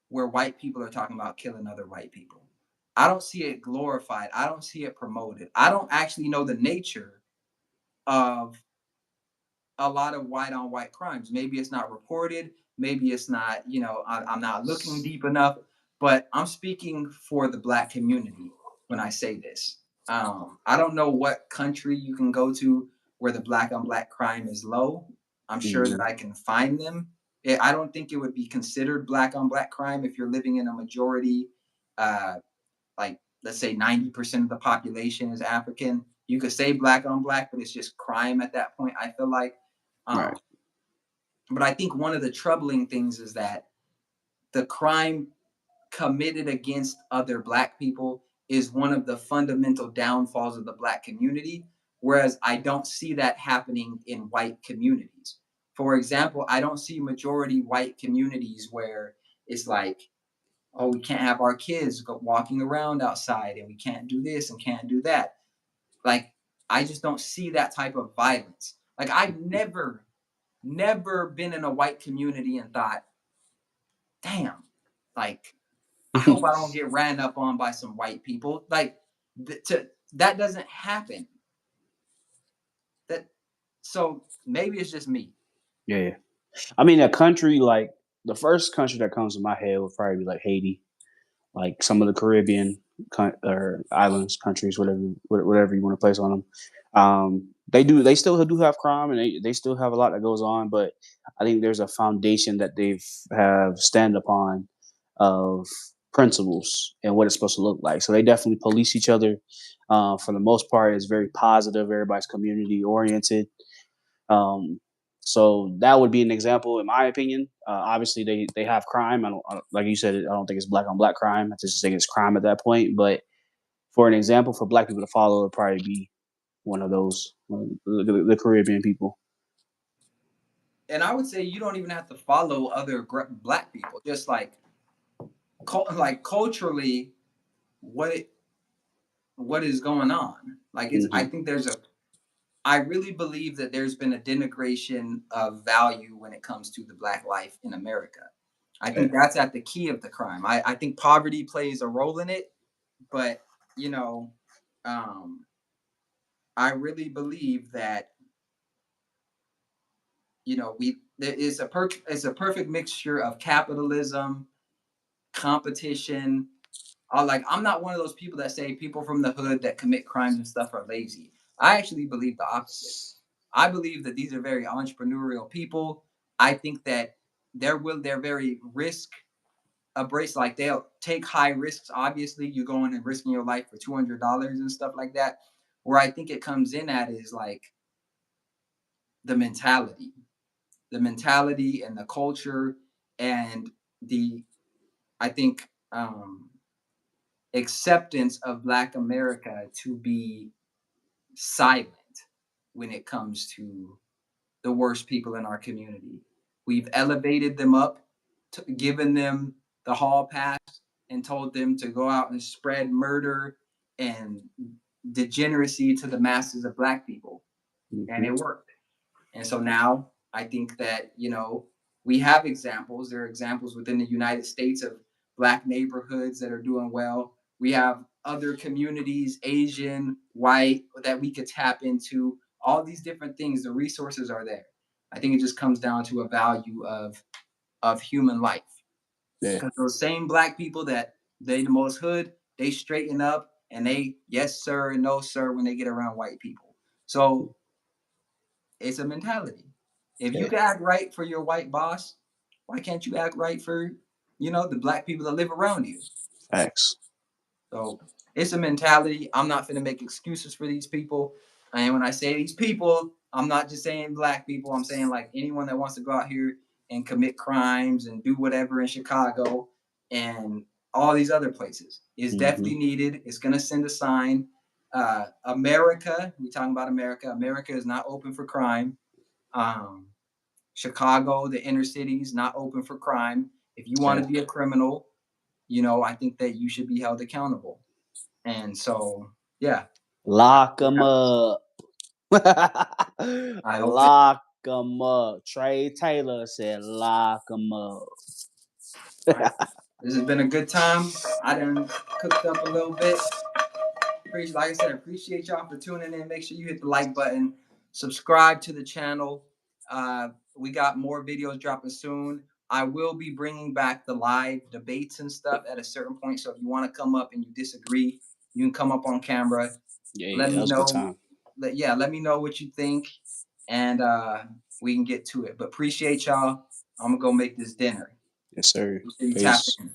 where white people are talking about killing other white people. I don't see it glorified. I don't see it promoted. I don't actually know the nature of a lot of white on white crimes. Maybe it's not reported. Maybe it's not, I'm not looking deep enough, but I'm speaking for the Black community when I say this. I don't know what country you can go to where the black on black crime is low. I'm sure that Hmm. I can find them. I don't think it would be considered black on black crime if you're living in a majority, uh, like let's say 90% of the population is African. You could say black on black, but it's just crime at that point, I feel like. Um, Right. but I think one of the troubling things is that the crime committed against other black people is one of the fundamental downfalls of the Black community, whereas I don't see that happening in white communities. For example, I don't see majority white communities where it's like, oh, we can't have our kids walking around outside and we can't do this and can't do that. Like, I just don't see that type of violence. Like, I've never been in a white community and thought, damn, like, I hope I don't get ran up on by some white people. Like, that doesn't happen. That So maybe it's just me. Yeah. Yeah. I mean, a country like the first country that comes to my head would probably be like Haiti, like some of the Caribbean or islands, countries, whatever you want to place on them. They still do have crime and they still have a lot that goes on, but I think there's a foundation that they've have stand upon of principles and what it's supposed to look like. So they definitely police each other. For the most part, it's very positive. Everybody's community oriented. Um, so that would be an example, in my opinion. Obviously, they have crime. Like you said, I don't think it's black on black crime. I just think it's crime at that point. But for an example, for black people to follow, would probably be one of those, the Caribbean people. And I would say you don't even have to follow other black people. Just like culturally, what what is going on? Like, I Hmm. think I really believe that there's been a denigration of value when it comes to the black life in America. I think Yeah. that's at the key of the crime. I think poverty plays a role in it, but you know, um, I really believe that we there is it's a perfect mixture of capitalism, competition. I'm not one of those people that say people from the hood that commit crimes and stuff are lazy. I actually believe the opposite. I believe that these are very entrepreneurial people. I think that they're very risk abrasive. Like, they'll take high risks. Obviously, you going and risking your life for $200 and stuff like that. Where I think it comes in at is like the mentality, and the culture, and the I think acceptance of Black America to be silent when it comes to the worst people in our community. We've elevated them up, given them the hall pass, and told them to go out and spread murder and degeneracy to the masses of Black people. And Hmm. it worked. And so now I think that, we have examples. There are examples within the United States of Black neighborhoods that are doing well. We have other communities, Asian, white, that we could tap into. All these different things, the resources are there. I think it just comes down to a value of human life. Yeah. Because those same black people that they the most hood, they straighten up and they yes sir and no sir when they get around white people. So it's a mentality. If you Yeah. can act right for your white boss, why can't you act right for the black people that live around you? Facts. So it's a mentality. I'm not going to make excuses for these people. And when I say these people, I'm not just saying black people. I'm saying like anyone that wants to go out here and commit crimes and do whatever in Chicago and all these other places is Mm-hmm. definitely needed. It's going to send a sign. America, we talking about America. America is not open for crime. Um, Chicago, the inner cities, not open for crime. If you want Yeah. to be a criminal, I think that you should be held accountable. And so, yeah, Lock them up. I hope that Lock them up. Trey Taylor said, lock them up. I, this has been a good time. I done cooked up a little bit. Like I said, appreciate y'all for tuning in. Make sure you hit the like button, subscribe to the channel. We got more videos dropping soon. I will be bringing back the live debates and stuff at a certain point. So if you want to come up and you disagree, you can come up on camera. Yeah, Let yeah, that me was a good know. time. Let me know what you think, and we can get to it. But appreciate y'all. I'm gonna go make this dinner. Yes, sir. Make sure you tap Peace. in.